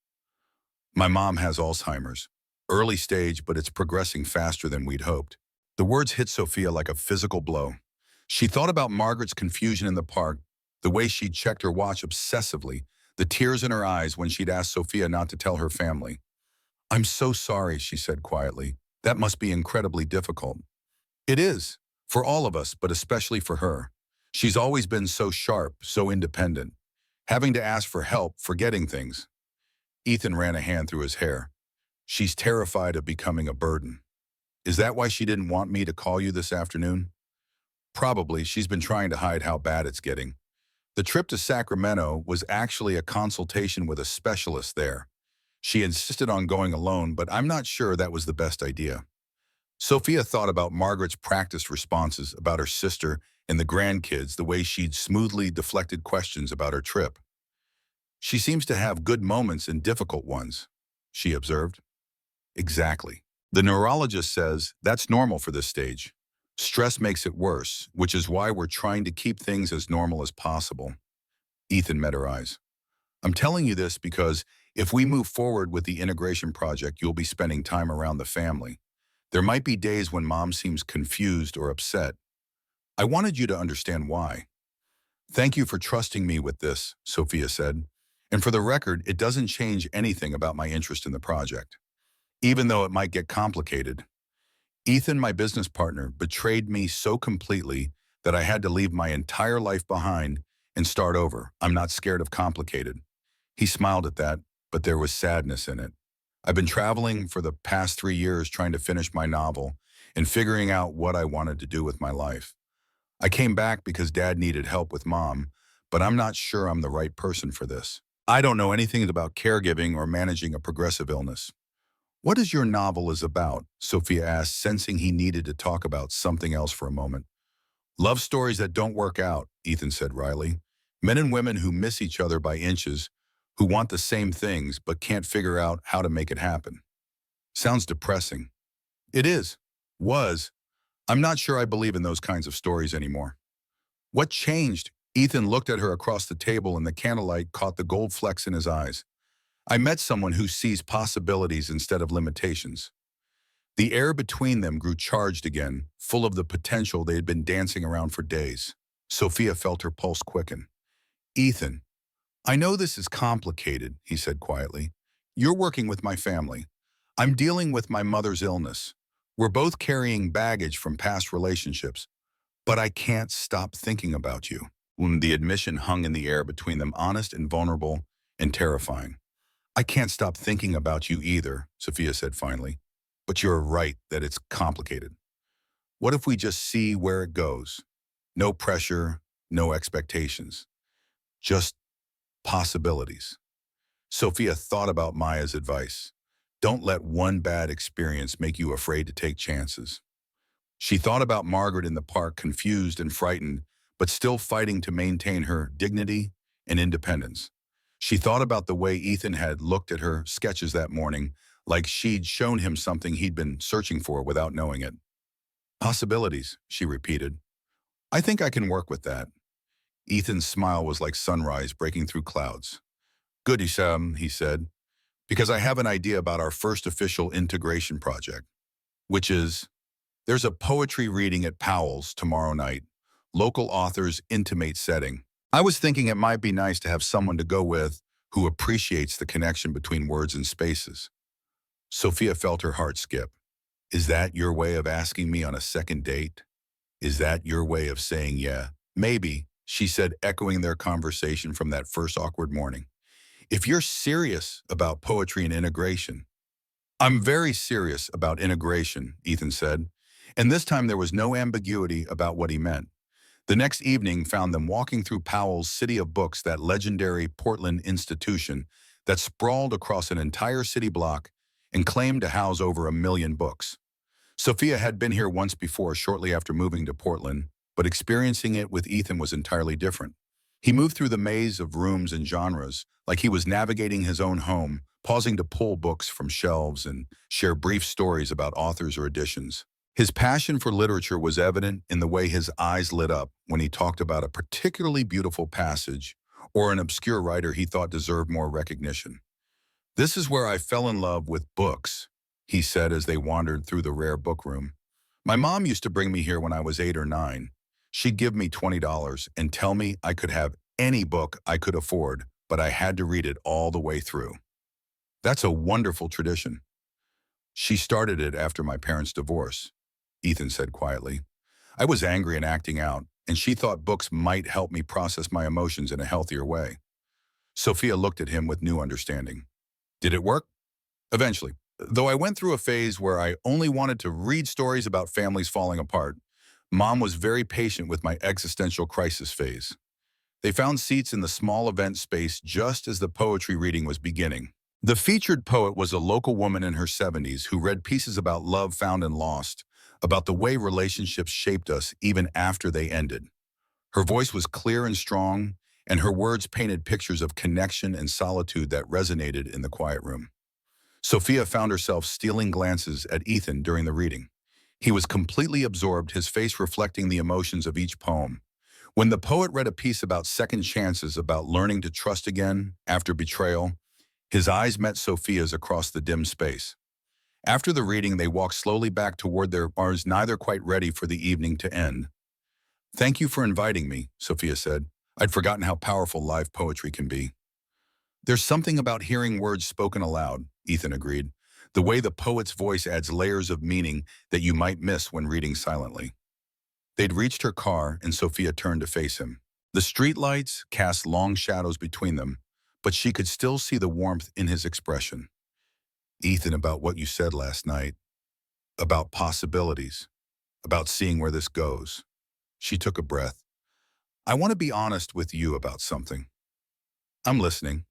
S1: "My mom has Alzheimer's. Early stage, but it's progressing faster than we'd hoped." The words hit Sophia like a physical blow. She thought about Margaret's confusion in the park, the way she'd checked her watch obsessively, the tears in her eyes when she'd asked Sophia not to tell her family. "I'm so sorry," she said quietly. "That must be incredibly difficult." "It is, for all of us, but especially for her. She's always been so sharp, so independent. Having to ask for help, forgetting things." Ethan ran a hand through his hair. "She's terrified of becoming a burden. Is that why she didn't want me to call you this afternoon?" "Probably. She's been trying to hide how bad it's getting. The trip to Sacramento was actually a consultation with a specialist there. She insisted on going alone, but I'm not sure that was the best idea." Sophia thought about Margaret's practiced responses about her sister and the grandkids, the way she'd smoothly deflected questions about her trip. "She seems to have good moments and difficult ones," she observed. "Exactly. The neurologist says that's normal for this stage. Stress makes it worse, which is why we're trying to keep things as normal as possible." Ethan met her eyes. "I'm telling you this because if we move forward with the integration project, you'll be spending time around the family. There might be days when Mom seems confused or upset. I wanted you to understand why." "Thank you for trusting me with this," Sophia said. "And for the record, it doesn't change anything about my interest in the project, even though it might get complicated. Ethan, my business partner, betrayed me so completely that I had to leave my entire life behind and start over. I'm not scared of complicated." He smiled at that, but there was sadness in it. "I've been traveling for the past 3 years trying to finish my novel and figuring out what I wanted to do with my life. I came back because Dad needed help with Mom, but I'm not sure I'm the right person for this. I don't know anything about caregiving or managing a progressive illness." "What is your novel is about?" Sophia asked, sensing he needed to talk about something else for a moment. "Love stories that don't work out," Ethan said wryly. "Men and women who miss each other by inches, who want the same things but can't figure out how to make it happen." "Sounds depressing." "It is. Was. I'm not sure I believe in those kinds of stories anymore." "What changed?" Ethan looked at her across the table, and the candlelight caught the gold flecks in his eyes. "I met someone who sees possibilities instead of limitations." The air between them grew charged again, full of the potential they had been dancing around for days. Sophia felt her pulse quicken. "Ethan, I know this is complicated," he said quietly. "You're working with my family. I'm dealing with my mother's illness. We're both carrying baggage from past relationships, but I can't stop thinking about you." The admission hung in the air between them, honest and vulnerable and terrifying. "I can't stop thinking about you either," Sophia said finally. "But you're right that it's complicated. What if we just see where it goes? No pressure, no expectations. Just Possibilities. Sophia thought about Maya's advice. Don't let one bad experience make you afraid to take chances. She thought about Margaret in the park, confused and frightened, but still fighting to maintain her dignity and independence. She thought about the way Ethan had looked at her sketches that morning, like she'd shown him something he'd been searching for without knowing it. Possibilities, she repeated. I think I can work with that. Ethan's smile was like sunrise breaking through clouds. Good, Isam, he said, because I have an idea about our first official integration project, which is there's a poetry reading at Powell's tomorrow night. Local authors, intimate setting. I was thinking it might be nice to have someone to go with who appreciates the connection between words and spaces. Sophia felt her heart skip. Is that your way of asking me on a second date? Is that your way of saying yeah? Maybe, she said, echoing their conversation from that first awkward morning. If you're serious about poetry and integration. I'm very serious about integration, Ethan said, and this time there was no ambiguity about what he meant. The next evening found them walking through Powell's City of Books, that legendary Portland institution that sprawled across an entire city block and claimed to house over 1 million books. Sophia had been here once before, shortly after moving to Portland, but experiencing it with Ethan was entirely different. He moved through the maze of rooms and genres, like he was navigating his own home, pausing to pull books from shelves and share brief stories about authors or editions. His passion for literature was evident in the way his eyes lit up when he talked about a particularly beautiful passage or an obscure writer he thought deserved more recognition. This is where I fell in love with books, he said as they wandered through the rare book room. My mom used to bring me here when I was 8 or 9. She'd give me $20 and tell me I could have any book I could afford, but I had to read it all the way through. That's a wonderful tradition. She started it after my parents' divorce, Ethan said quietly. I was angry and acting out, and she thought books might help me process my emotions in a healthier way. Sophia looked at him with new understanding. Did it work? Eventually. Though I went through a phase where I only wanted to read stories about families falling apart, Mom was very patient with my existential crisis phase. They found seats in the small event space just as the poetry reading was beginning. The featured poet was a local woman in her 70s who read pieces about love found and lost, about the way relationships shaped us even after they ended. Her voice was clear and strong, and her words painted pictures of connection and solitude that resonated in the quiet room. Sophia found herself stealing glances at Ethan during the reading. He was completely absorbed, his face reflecting the emotions of each poem. When the poet read a piece about second chances, about learning to trust again after betrayal, his eyes met Sophia's across the dim space. After the reading, they walked slowly back toward their cars, neither quite ready for the evening to end. Thank you for inviting me, Sophia said. I'd forgotten how powerful live poetry can be. There's something about hearing words spoken aloud, Ethan agreed. The way the poet's voice adds layers of meaning that you might miss when reading silently. They'd reached her car, and Sophia turned to face him. The streetlights cast long shadows between them, but she could still see the warmth in his expression. Ethan, about what you said last night, about possibilities, about seeing where this goes. She took a breath. I want to be honest with you about something. I'm listening.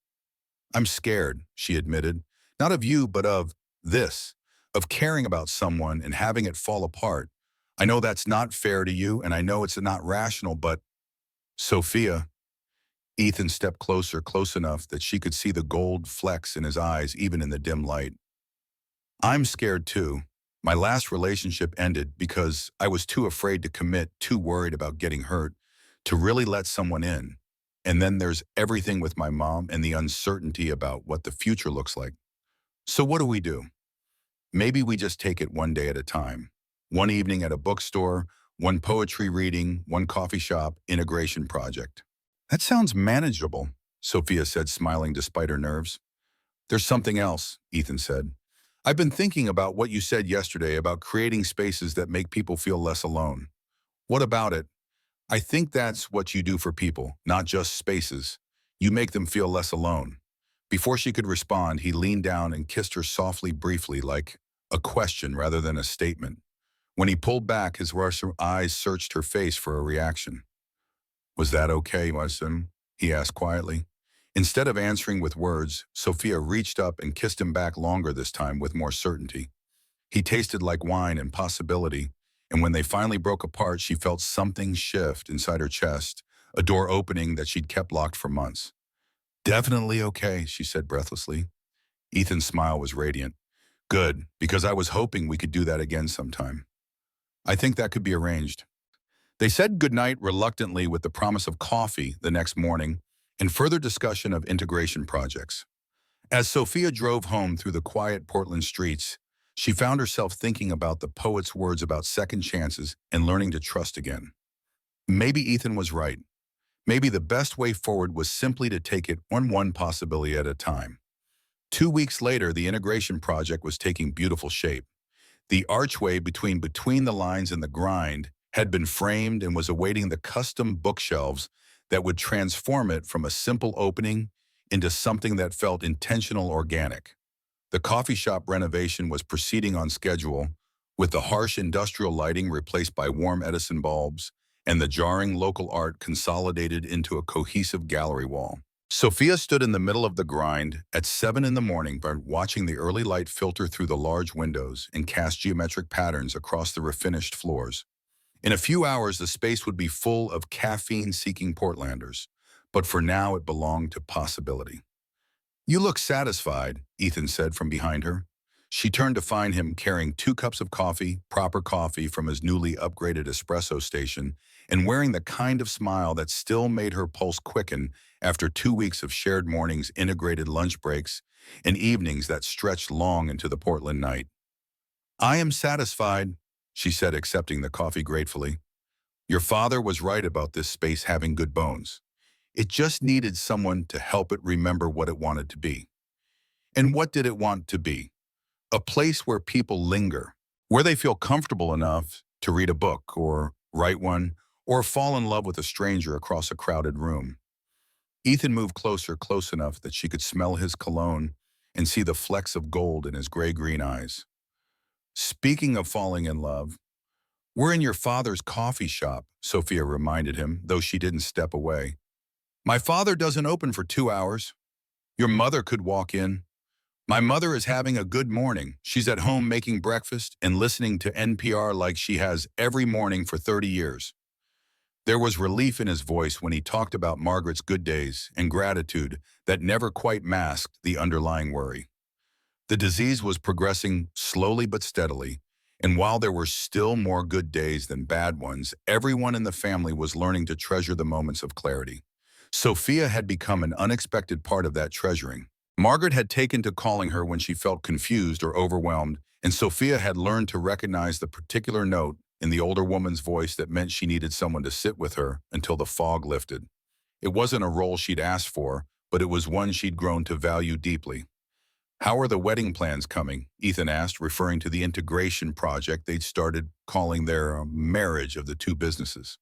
S1: I'm scared, she admitted, not of you, but of this, of caring about someone and having it fall apart. I know that's not fair to you, and I know it's not rational, but Sophia. Ethan stepped closer, close enough that she could see the gold flecks in his eyes even in the dim light. I'm scared too. My last relationship ended because I was too afraid to commit, too worried about getting hurt, to really let someone in. And then there's everything with my mom and the uncertainty about what the future looks like. So what do we do? Maybe we just take it one day at a time. One evening at a bookstore, one poetry reading, one coffee shop, integration project. That sounds manageable, Sophia said, smiling despite her nerves. There's something else, Ethan said. I've been thinking about what you said yesterday about creating spaces that make people feel less alone. What about it? I think that's what you do for people, not just spaces. You make them feel less alone. Before she could respond, he leaned down and kissed her softly, briefly, like a question rather than a statement. When he pulled back, his eyes searched her face for a reaction. Was that okay, Wasim? He asked quietly. Instead of answering with words, Sophia reached up and kissed him back longer this time with more certainty. He tasted like wine and possibility, and when they finally broke apart, she felt something shift inside her chest, a door opening that she'd kept locked for months. "Definitely okay," she said breathlessly. Ethan's smile was radiant. "Good, because I was hoping we could do that again sometime. I think that could be arranged." They said goodnight reluctantly with the promise of coffee the next morning and further discussion of integration projects. As Sophia drove home through the quiet Portland streets, she found herself thinking about the poet's words about second chances and learning to trust again. Maybe Ethan was right. Maybe the best way forward was simply to take it one possibility at a time. 2 weeks later, the integration project was taking beautiful shape. The archway between the lines and the grind had been framed and was awaiting the custom bookshelves that would transform it from a simple opening into something that felt intentional organic. The coffee shop renovation was proceeding on schedule, with the harsh industrial lighting replaced by warm Edison bulbs and the jarring local art consolidated into a cohesive gallery wall. Sophia stood in the middle of the grind at 7 in the morning, watching the early light filter through the large windows and cast geometric patterns across the refinished floors. In a few hours, the space would be full of caffeine-seeking Portlanders, but for now it belonged to possibility. "You look satisfied," Ethan said from behind her. She turned to find him carrying 2 cups of coffee, proper coffee from his newly upgraded espresso station, and wearing the kind of smile that still made her pulse quicken after 2 weeks of shared mornings, integrated lunch breaks, and evenings that stretched long into the Portland night. "I am satisfied," she said, accepting the coffee gratefully. "Your father was right about this space having good bones. It just needed someone to help it remember what it wanted to be." And what did it want to be? A place where people linger, where they feel comfortable enough to read a book or write one or fall in love with a stranger across a crowded room. Ethan moved closer, close enough that she could smell his cologne and see the flecks of gold in his gray-green eyes. "Speaking of falling in love, we're in your father's coffee shop," Sophia reminded him, though she didn't step away. "My father doesn't open for 2 hours. Your mother could walk in." "My mother is having a good morning. She's at home making breakfast and listening to NPR like she has every morning for 30 years. There was relief in his voice when he talked about Margaret's good days and gratitude that never quite masked the underlying worry. The disease was progressing slowly but steadily, and while there were still more good days than bad ones, everyone in the family was learning to treasure the moments of clarity. Sophia had become an unexpected part of that treasuring. Margaret had taken to calling her when she felt confused or overwhelmed, and Sophia had learned to recognize the particular note in the older woman's voice that meant she needed someone to sit with her until the fog lifted. It wasn't a role she'd asked for, but it was one she'd grown to value deeply. "How are the wedding plans coming?" Ethan asked, referring to the integration project they'd started calling their marriage of the two businesses.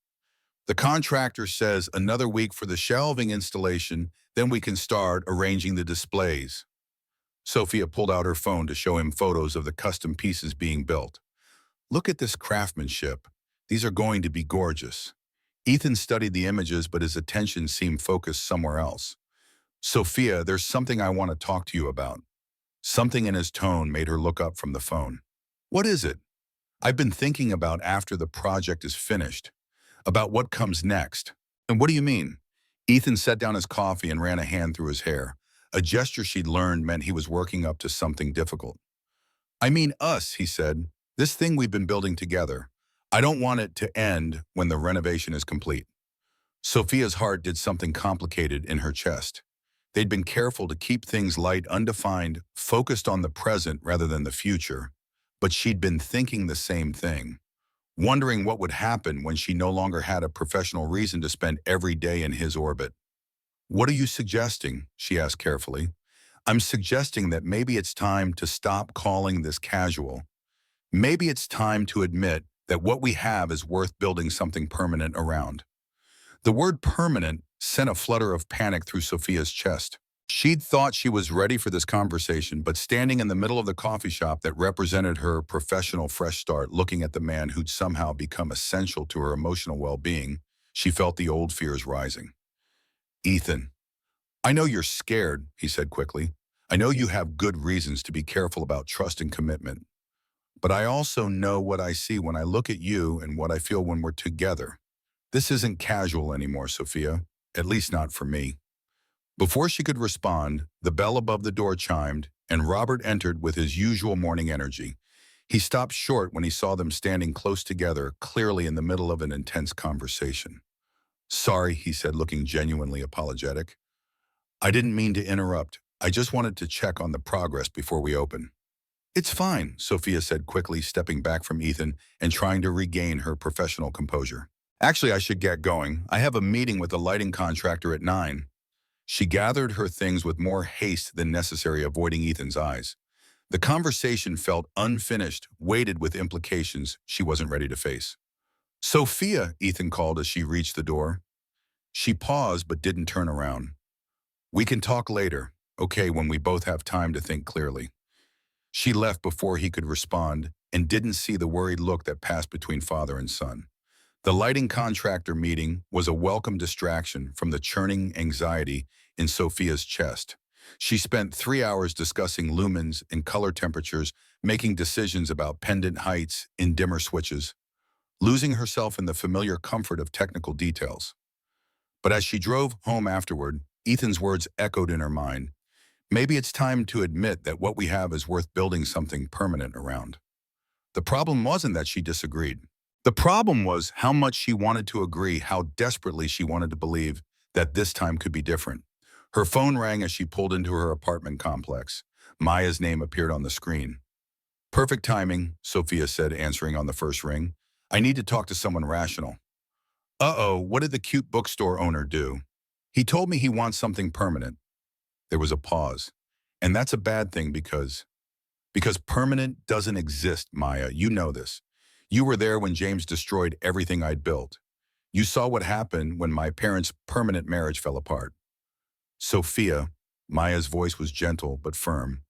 S1: "The contractor says another week for the shelving installation, then we can start arranging the displays." Sophia pulled out her phone to show him photos of the custom pieces being built. "Look at this craftsmanship. These are going to be gorgeous." Ethan studied the images, but his attention seemed focused somewhere else. "Sophia, there's something I want to talk to you about." Something in his tone made her look up from the phone. "What is it?" "I've been thinking about after the project is finished, about what comes next." "And what do you mean?" Ethan set down his coffee and ran a hand through his hair. A gesture she'd learned meant he was working up to something difficult. "I mean us," he said. "This thing we've been building together. I don't want it to end when the renovation is complete." Sophia's heart did something complicated in her chest. They'd been careful to keep things light, undefined, focused on the present rather than the future. But she'd been thinking the same thing, wondering what would happen when she no longer had a professional reason to spend every day in his orbit. "What are you suggesting?" she asked carefully. "I'm suggesting that maybe it's time to stop calling this casual. Maybe it's time to admit that what we have is worth building something permanent around." The word permanent sent a flutter of panic through Sophia's chest. She'd thought she was ready for this conversation, but standing in the middle of the coffee shop that represented her professional fresh start, looking at the man who'd somehow become essential to her emotional well-being, she felt the old fears rising. "Ethan, I know you're scared, he said quickly. I know you have good reasons to be careful about trust and commitment. But I also know what I see when I look at you and what I feel when we're together. This isn't casual anymore, Sophia. At least not for me. Before she could respond, the bell above the door chimed, and Robert entered with his usual morning energy. He stopped short when he saw them standing close together, clearly in the middle of an intense conversation. Sorry, he said, looking genuinely apologetic. I didn't mean to interrupt. I just wanted to check on the progress before we open. It's fine, Sophia said quickly, stepping back from Ethan and trying to regain her professional composure. Actually, I should get going. I have a meeting with a lighting contractor at 9. She gathered her things with more haste than necessary, avoiding Ethan's eyes. The conversation felt unfinished, weighted with implications she wasn't ready to face. Sophia, Ethan called as she reached the door. She paused but didn't turn around. We can talk later, okay, when we both have time to think clearly. She left before he could respond and didn't see the worried look that passed between father and son. The lighting contractor meeting was a welcome distraction from the churning anxiety in Sophia's chest. She spent 3 hours discussing lumens and color temperatures, making decisions about pendant heights and dimmer switches, losing herself in the familiar comfort of technical details. But as she drove home afterward, Ethan's words echoed in her mind. Maybe it's time to admit that what we have is worth building something permanent around. The problem wasn't that she disagreed. The problem was how much she wanted to agree, how desperately she wanted to believe that this time could be different. Her phone rang as she pulled into her apartment complex. Maya's name appeared on the screen. Perfect timing, Sophia said, answering on the first ring. I need to talk to someone rational. Uh-oh, what did the cute bookstore owner do? He told me he wants something permanent. There was a pause. And that's a bad thing because permanent doesn't exist, Maya. You know this. You were there when James destroyed everything I'd built. You saw what happened when my parents' permanent marriage fell apart. Sophia, Maya's voice was gentle but firm.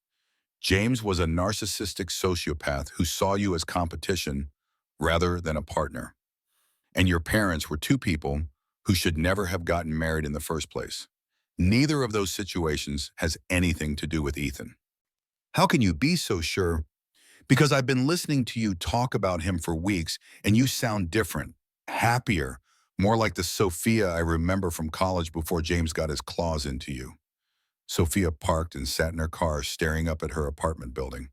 S1: James was a narcissistic sociopath who saw you as competition rather than a partner. And your parents were two people who should never have gotten married in the first place. Neither of those situations has anything to do with Ethan. How can you be so sure? Because I've been listening to you talk about him for weeks, and you sound different, happier, more like the Sophia I remember from college before James got his claws into you. Sophia parked and sat in her car, staring up at her apartment building.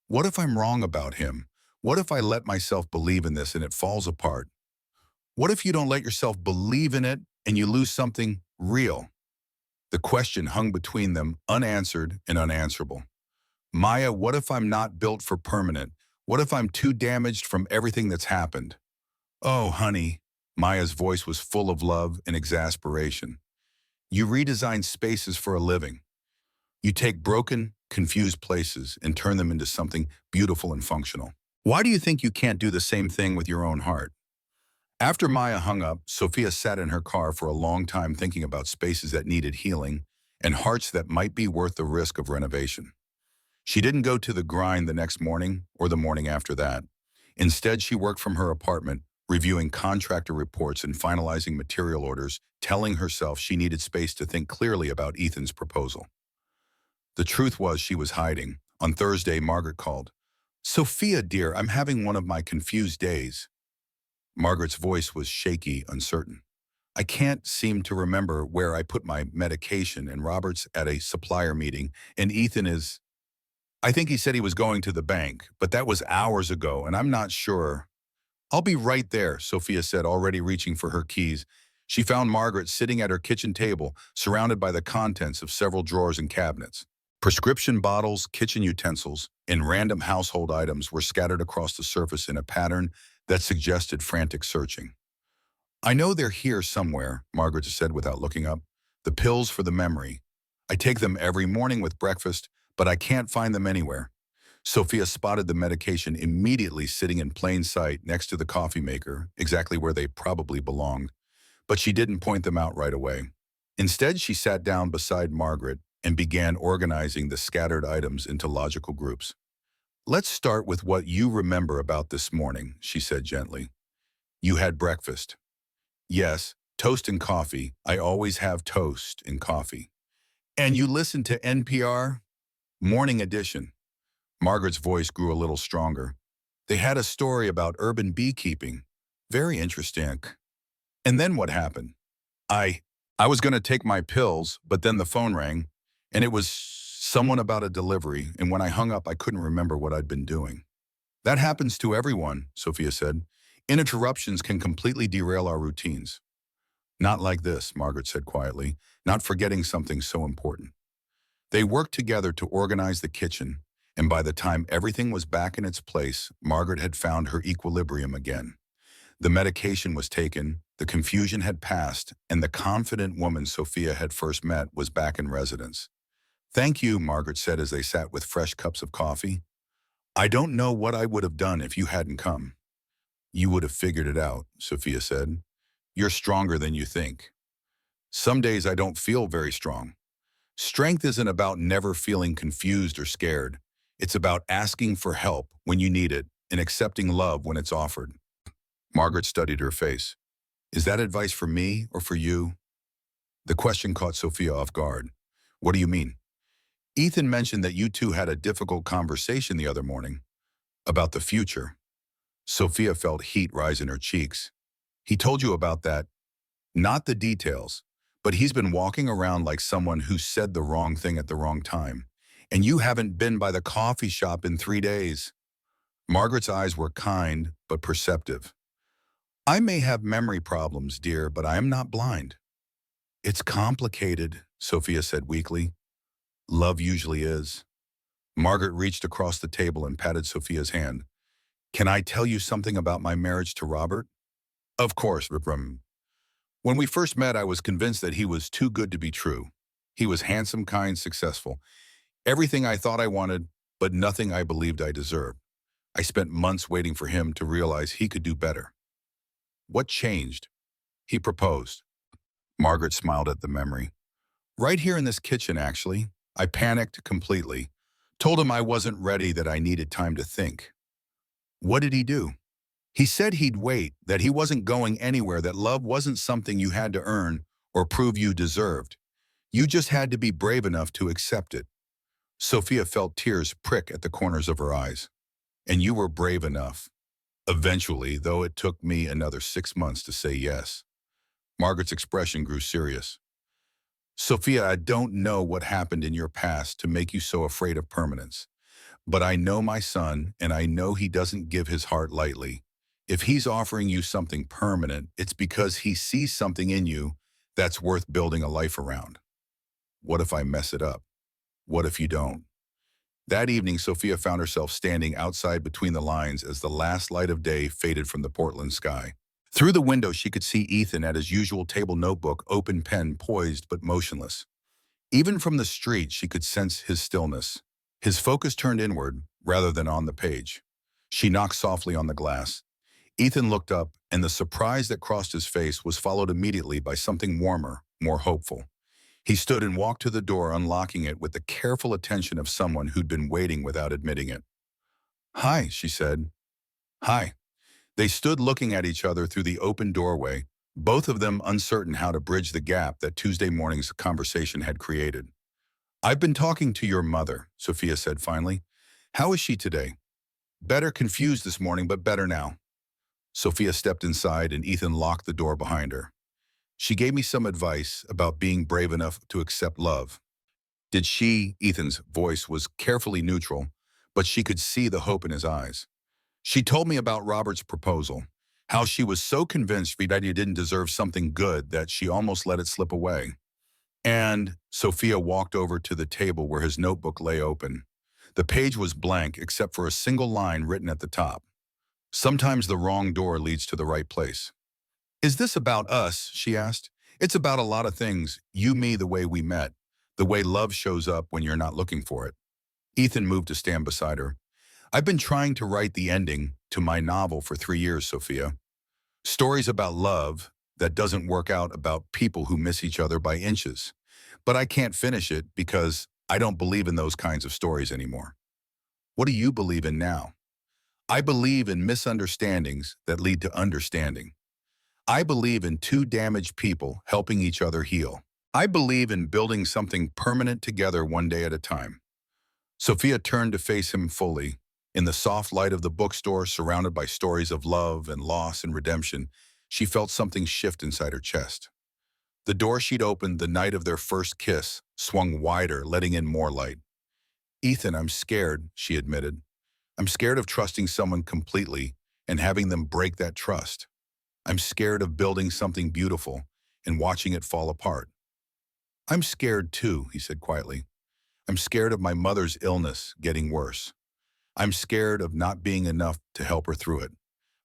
S1: What if I'm wrong about him? What if I let myself believe in this and it falls apart? What if you don't let yourself believe in it and you lose something real? The question hung between them, unanswered and unanswerable. Maya, what if I'm not built for permanent? What if I'm too damaged from everything that's happened? Oh, honey. Maya's voice was full of love and exasperation. You redesign spaces for a living. You take broken, confused places and turn them into something beautiful and functional. Why do you think you can't do the same thing with your own heart? After Maya hung up, Sophia sat in her car for a long time thinking about spaces that needed healing and hearts that might be worth the risk of renovation. She didn't go to the grind the next morning or the morning after that. Instead, she worked from her apartment, reviewing contractor reports and finalizing material orders, telling herself she needed space to think clearly about Ethan's proposal. The truth was she was hiding. On Thursday, Margaret called. Sophia, dear, I'm having one of my confused days. Margaret's voice was shaky, uncertain. I can't seem to remember where I put my medication, and Robert's at a supplier meeting, and Ethan is... I think he said he was going to the bank, but that was hours ago, and I'm not sure. I'll be right there, Sophia said, already reaching for her keys. She found Margaret sitting at her kitchen table, surrounded by the contents of several drawers and cabinets. Prescription bottles, kitchen utensils, and random household items were scattered across the surface in a pattern that suggested frantic searching. I know they're here somewhere, Margaret said without looking up. The pills for the memory. I take them every morning with breakfast, but I can't find them anywhere. Sophia spotted the medication immediately sitting in plain sight next to the coffee maker, exactly where they probably belonged, but she didn't point them out right away. Instead, she sat down beside Margaret and began organizing the scattered items into logical groups. Let's start with what you remember about this morning, she said gently. You had breakfast. Yes, toast and coffee. I always have toast and coffee. And you listen to NPR? Morning Edition. Margaret's voice grew a little stronger. They had a story about urban beekeeping. Very interesting. And then what happened? I I was going to take my pills, but then the phone rang, and it was someone about a delivery, and when I hung up, I couldn't remember what I'd been doing. That happens to everyone, Sophia said. Interruptions can completely derail our routines. Not like this, Margaret said quietly, not forgetting something so important. They worked together to organize the kitchen, and by the time everything was back in its place, Margaret had found her equilibrium again. The medication was taken, the confusion had passed, and the confident woman Sophia had first met was back in residence. Thank you, Margaret said as they sat with fresh cups of coffee. I don't know what I would have done if you hadn't come. You would have figured it out, Sophia said. You're stronger than you think. Some days I don't feel very strong. Strength isn't about never feeling confused or scared. It's about asking for help when you need it and accepting love when it's offered. Margaret studied her face. Is that advice for me or for you? The question caught Sophia off guard. What do you mean? Ethan mentioned that you two had a difficult conversation the other morning about the future. Sophia felt heat rise in her cheeks. He told you about that, not the details, but he's been walking around like someone who said the wrong thing at the wrong time. And you haven't been by the coffee shop in 3 days. Margaret's eyes were kind but perceptive. I may have memory problems, dear, but I am not blind. It's complicated, Sophia said weakly. Love usually is. Margaret reached across the table and patted Sophia's hand. Can I tell you something about my marriage to Robert? Of course, Vipram. When we first met, I was convinced that he was too good to be true. He was handsome, kind, successful. Everything I thought I wanted, but nothing I believed I deserved. I spent months waiting for him to realize he could do better. What changed? He proposed. Margaret smiled at the memory. Right here in this kitchen, actually. I panicked completely. Told him I wasn't ready, that I needed time to think. What did he do? He said he'd wait, that he wasn't going anywhere, that love wasn't something you had to earn or prove you deserved. You just had to be brave enough to accept it. Sophia felt tears prick at the corners of her eyes. And you were brave enough. Eventually, though it took me another 6 months to say yes. Margaret's expression grew serious. Sophia, I don't know what happened in your past to make you so afraid of permanence. But I know my son, and I know he doesn't give his heart lightly. If he's offering you something permanent, it's because he sees something in you that's worth building a life around. What if I mess it up? What if you don't? That evening, Sophia found herself standing outside between the lines as the last light of day faded from the Portland sky. Through the window, she could see Ethan at his usual table notebook, open pen poised but motionless. Even from the street, she could sense his stillness. His focus turned inward rather than on the page. She knocked softly on the glass. Ethan looked up, and the surprise that crossed his face was followed immediately by something warmer, more hopeful. He stood and walked to the door, unlocking it with the careful attention of someone who'd been waiting without admitting it. Hi, she said. Hi. They stood looking at each other through the open doorway, both of them uncertain how to bridge the gap that Tuesday morning's conversation had created. I've been talking to your mother, Sophia said finally. How is she today? Better, confused this morning, but better now. Sophia stepped inside and Ethan locked the door behind her. She gave me some advice about being brave enough to accept love. Did she? Ethan's voice was carefully neutral, but she could see the hope in his eyes. She told me about Robert's proposal, how she was so convinced that he didn't deserve something good that she almost let it slip away. And Sophia walked over to the table where his notebook lay open. The page was blank except for a single line written at the top. Sometimes the wrong door leads to the right place. Is this about us? She asked. It's about a lot of things. You, me, the way we met. The way love shows up when you're not looking for it. Ethan moved to stand beside her. I've been trying to write the ending to my novel for 3 years, Sophia. Stories about love that doesn't work out, about people who miss each other by inches. But I can't finish it because I don't believe in those kinds of stories anymore. What do you believe in now? I believe in misunderstandings that lead to understanding. I believe in two damaged people helping each other heal. I believe in building something permanent together one day at a time. Sophia turned to face him fully. In the soft light of the bookstore, surrounded by stories of love and loss and redemption, she felt something shift inside her chest. The door she'd opened the night of their first kiss swung wider, letting in more light. "Ethan, I'm scared," she admitted. "I'm scared of trusting someone completely and having them break that trust. I'm scared of building something beautiful and watching it fall apart." "I'm scared too," he said quietly. "I'm scared of my mother's illness getting worse. I'm scared of not being enough to help her through it.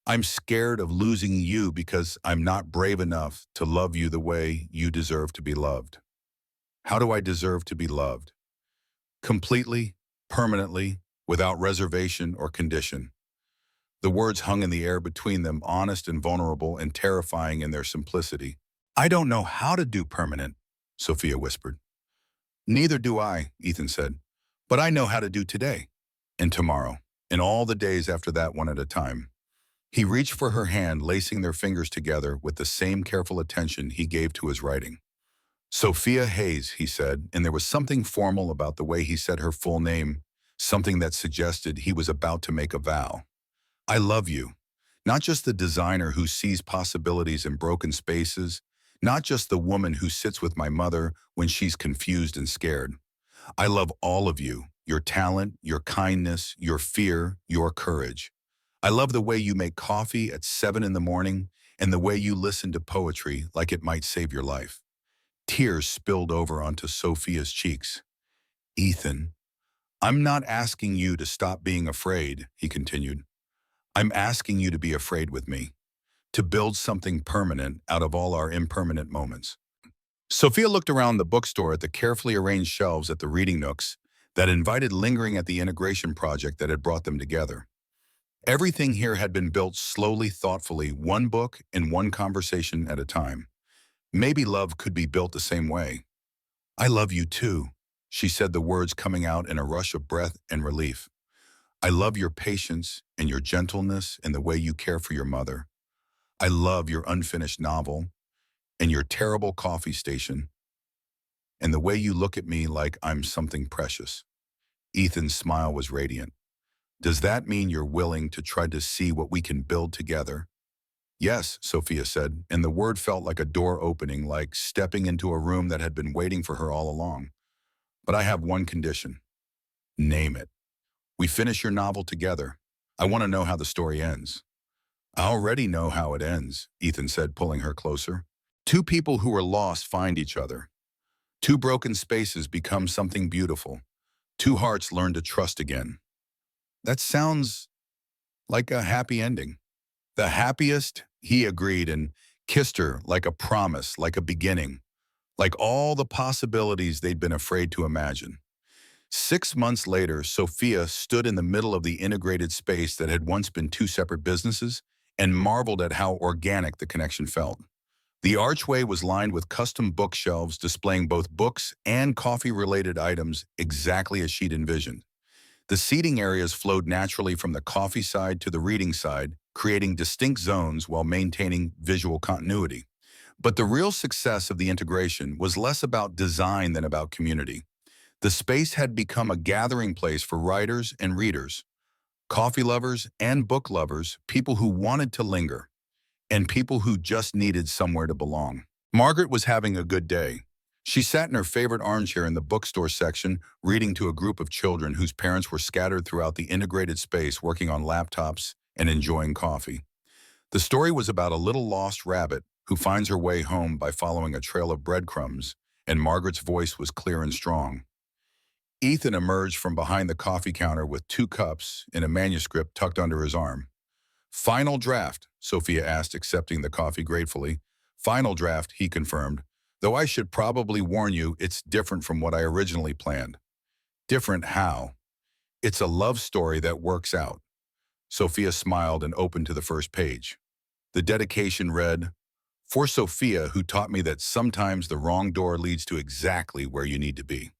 S1: I'm scared of losing you because I'm not brave enough to love you the way you deserve to be loved." "How do I deserve to be loved?" "Completely, permanently, without reservation or condition." The words hung in the air between them, honest and vulnerable and terrifying in their simplicity. "I don't know how to do permanent," Sophia whispered. "Neither do I," Ethan said. "But I know how to do today, and tomorrow, and all the days after that, one at a time." He reached for her hand, lacing their fingers together with the same careful attention he gave to his writing. "Sophia Hayes," he said, and there was something formal about the way he said her full name, something that suggested he was about to make a vow. "I love you. Not just the designer who sees possibilities in broken spaces, not just the woman who sits with my mother when she's confused and scared. I love all of you, your talent, your kindness, your fear, your courage. I love the way you make coffee at 7 in the morning and the way you listen to poetry like it might save your life." Tears spilled over onto Sophia's cheeks. "Ethan, I'm not asking you to stop being afraid," he continued. "I'm asking you to be afraid with me, to build something permanent out of all our impermanent moments." Sophia looked around the bookstore at the carefully arranged shelves at the reading nooks that invited lingering at the integration project that had brought them together. Everything here had been built slowly, thoughtfully, one book and one conversation at a time. Maybe love could be built the same way. "I love you too," she said, the words coming out in a rush of breath and relief. "I love your patience and your gentleness and the way you care for your mother. I love your unfinished novel and your terrible coffee station and the way you look at me like I'm something precious." Ethan's smile was radiant. "Does that mean you're willing to try to see what we can build together?" "Yes," Sophia said, and the word felt like a door opening, like stepping into a room that had been waiting for her all along. "But I have one condition." "Name it." "We finish your novel together. I want to know how the story ends." "I already know how it ends," Ethan said, pulling her closer. "Two people who are lost find each other. Two broken spaces become something beautiful. Two hearts learn to trust again." "That sounds like a happy ending." "The happiest," he agreed, and kissed her like a promise, like a beginning, like all the possibilities they'd been afraid to imagine. 6 months later, Sophia stood in the middle of the integrated space that had once been two separate businesses and marveled at how organic the connection felt. The archway was lined with custom bookshelves displaying both books and coffee-related items exactly as she'd envisioned. The seating areas flowed naturally from the coffee side to the reading side, creating distinct zones while maintaining visual continuity. But the real success of the integration was less about design than about community. The space had become a gathering place for writers and readers, coffee lovers and book lovers, people who wanted to linger, and people who just needed somewhere to belong. Margaret was having a good day. She sat in her favorite armchair in the bookstore section, reading to a group of children whose parents were scattered throughout the integrated space working on laptops and enjoying coffee. The story was about a little lost rabbit who finds her way home by following a trail of breadcrumbs, and Margaret's voice was clear and strong. Ethan emerged from behind the coffee counter with 2 cups and a manuscript tucked under his arm. "Final draft," Sophia asked, accepting the coffee gratefully. "Final draft," he confirmed. "Though I should probably warn you, it's different from what I originally planned." "Different how?" "It's a love story that works out." Sophia smiled and opened to the first page. The dedication read, "For Sophia, who taught me that sometimes the wrong door leads to exactly where you need to be."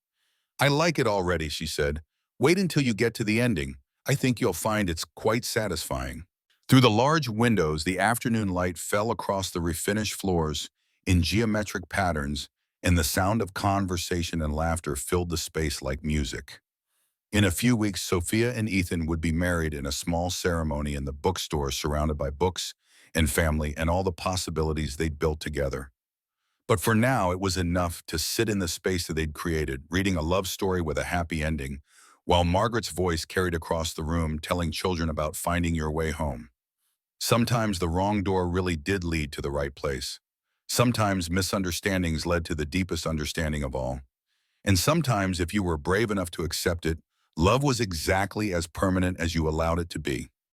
S1: "I like it already," she said. "Wait until you get to the ending. I think you'll find it's quite satisfying." Through the large windows, the afternoon light fell across the refinished floors in geometric patterns, and the sound of conversation and laughter filled the space like music. In a few weeks, Sophia and Ethan would be married in a small ceremony in the bookstore, surrounded by books and family and all the possibilities they'd built together. But for now, it was enough to sit in the space that they'd created, reading a love story with a happy ending, while Margaret's voice carried across the room, telling children about finding your way home. Sometimes the wrong door really did lead to the right place. Sometimes misunderstandings led to the deepest understanding of all. And sometimes, if you were brave enough to accept it, love was exactly as permanent as you allowed it to be.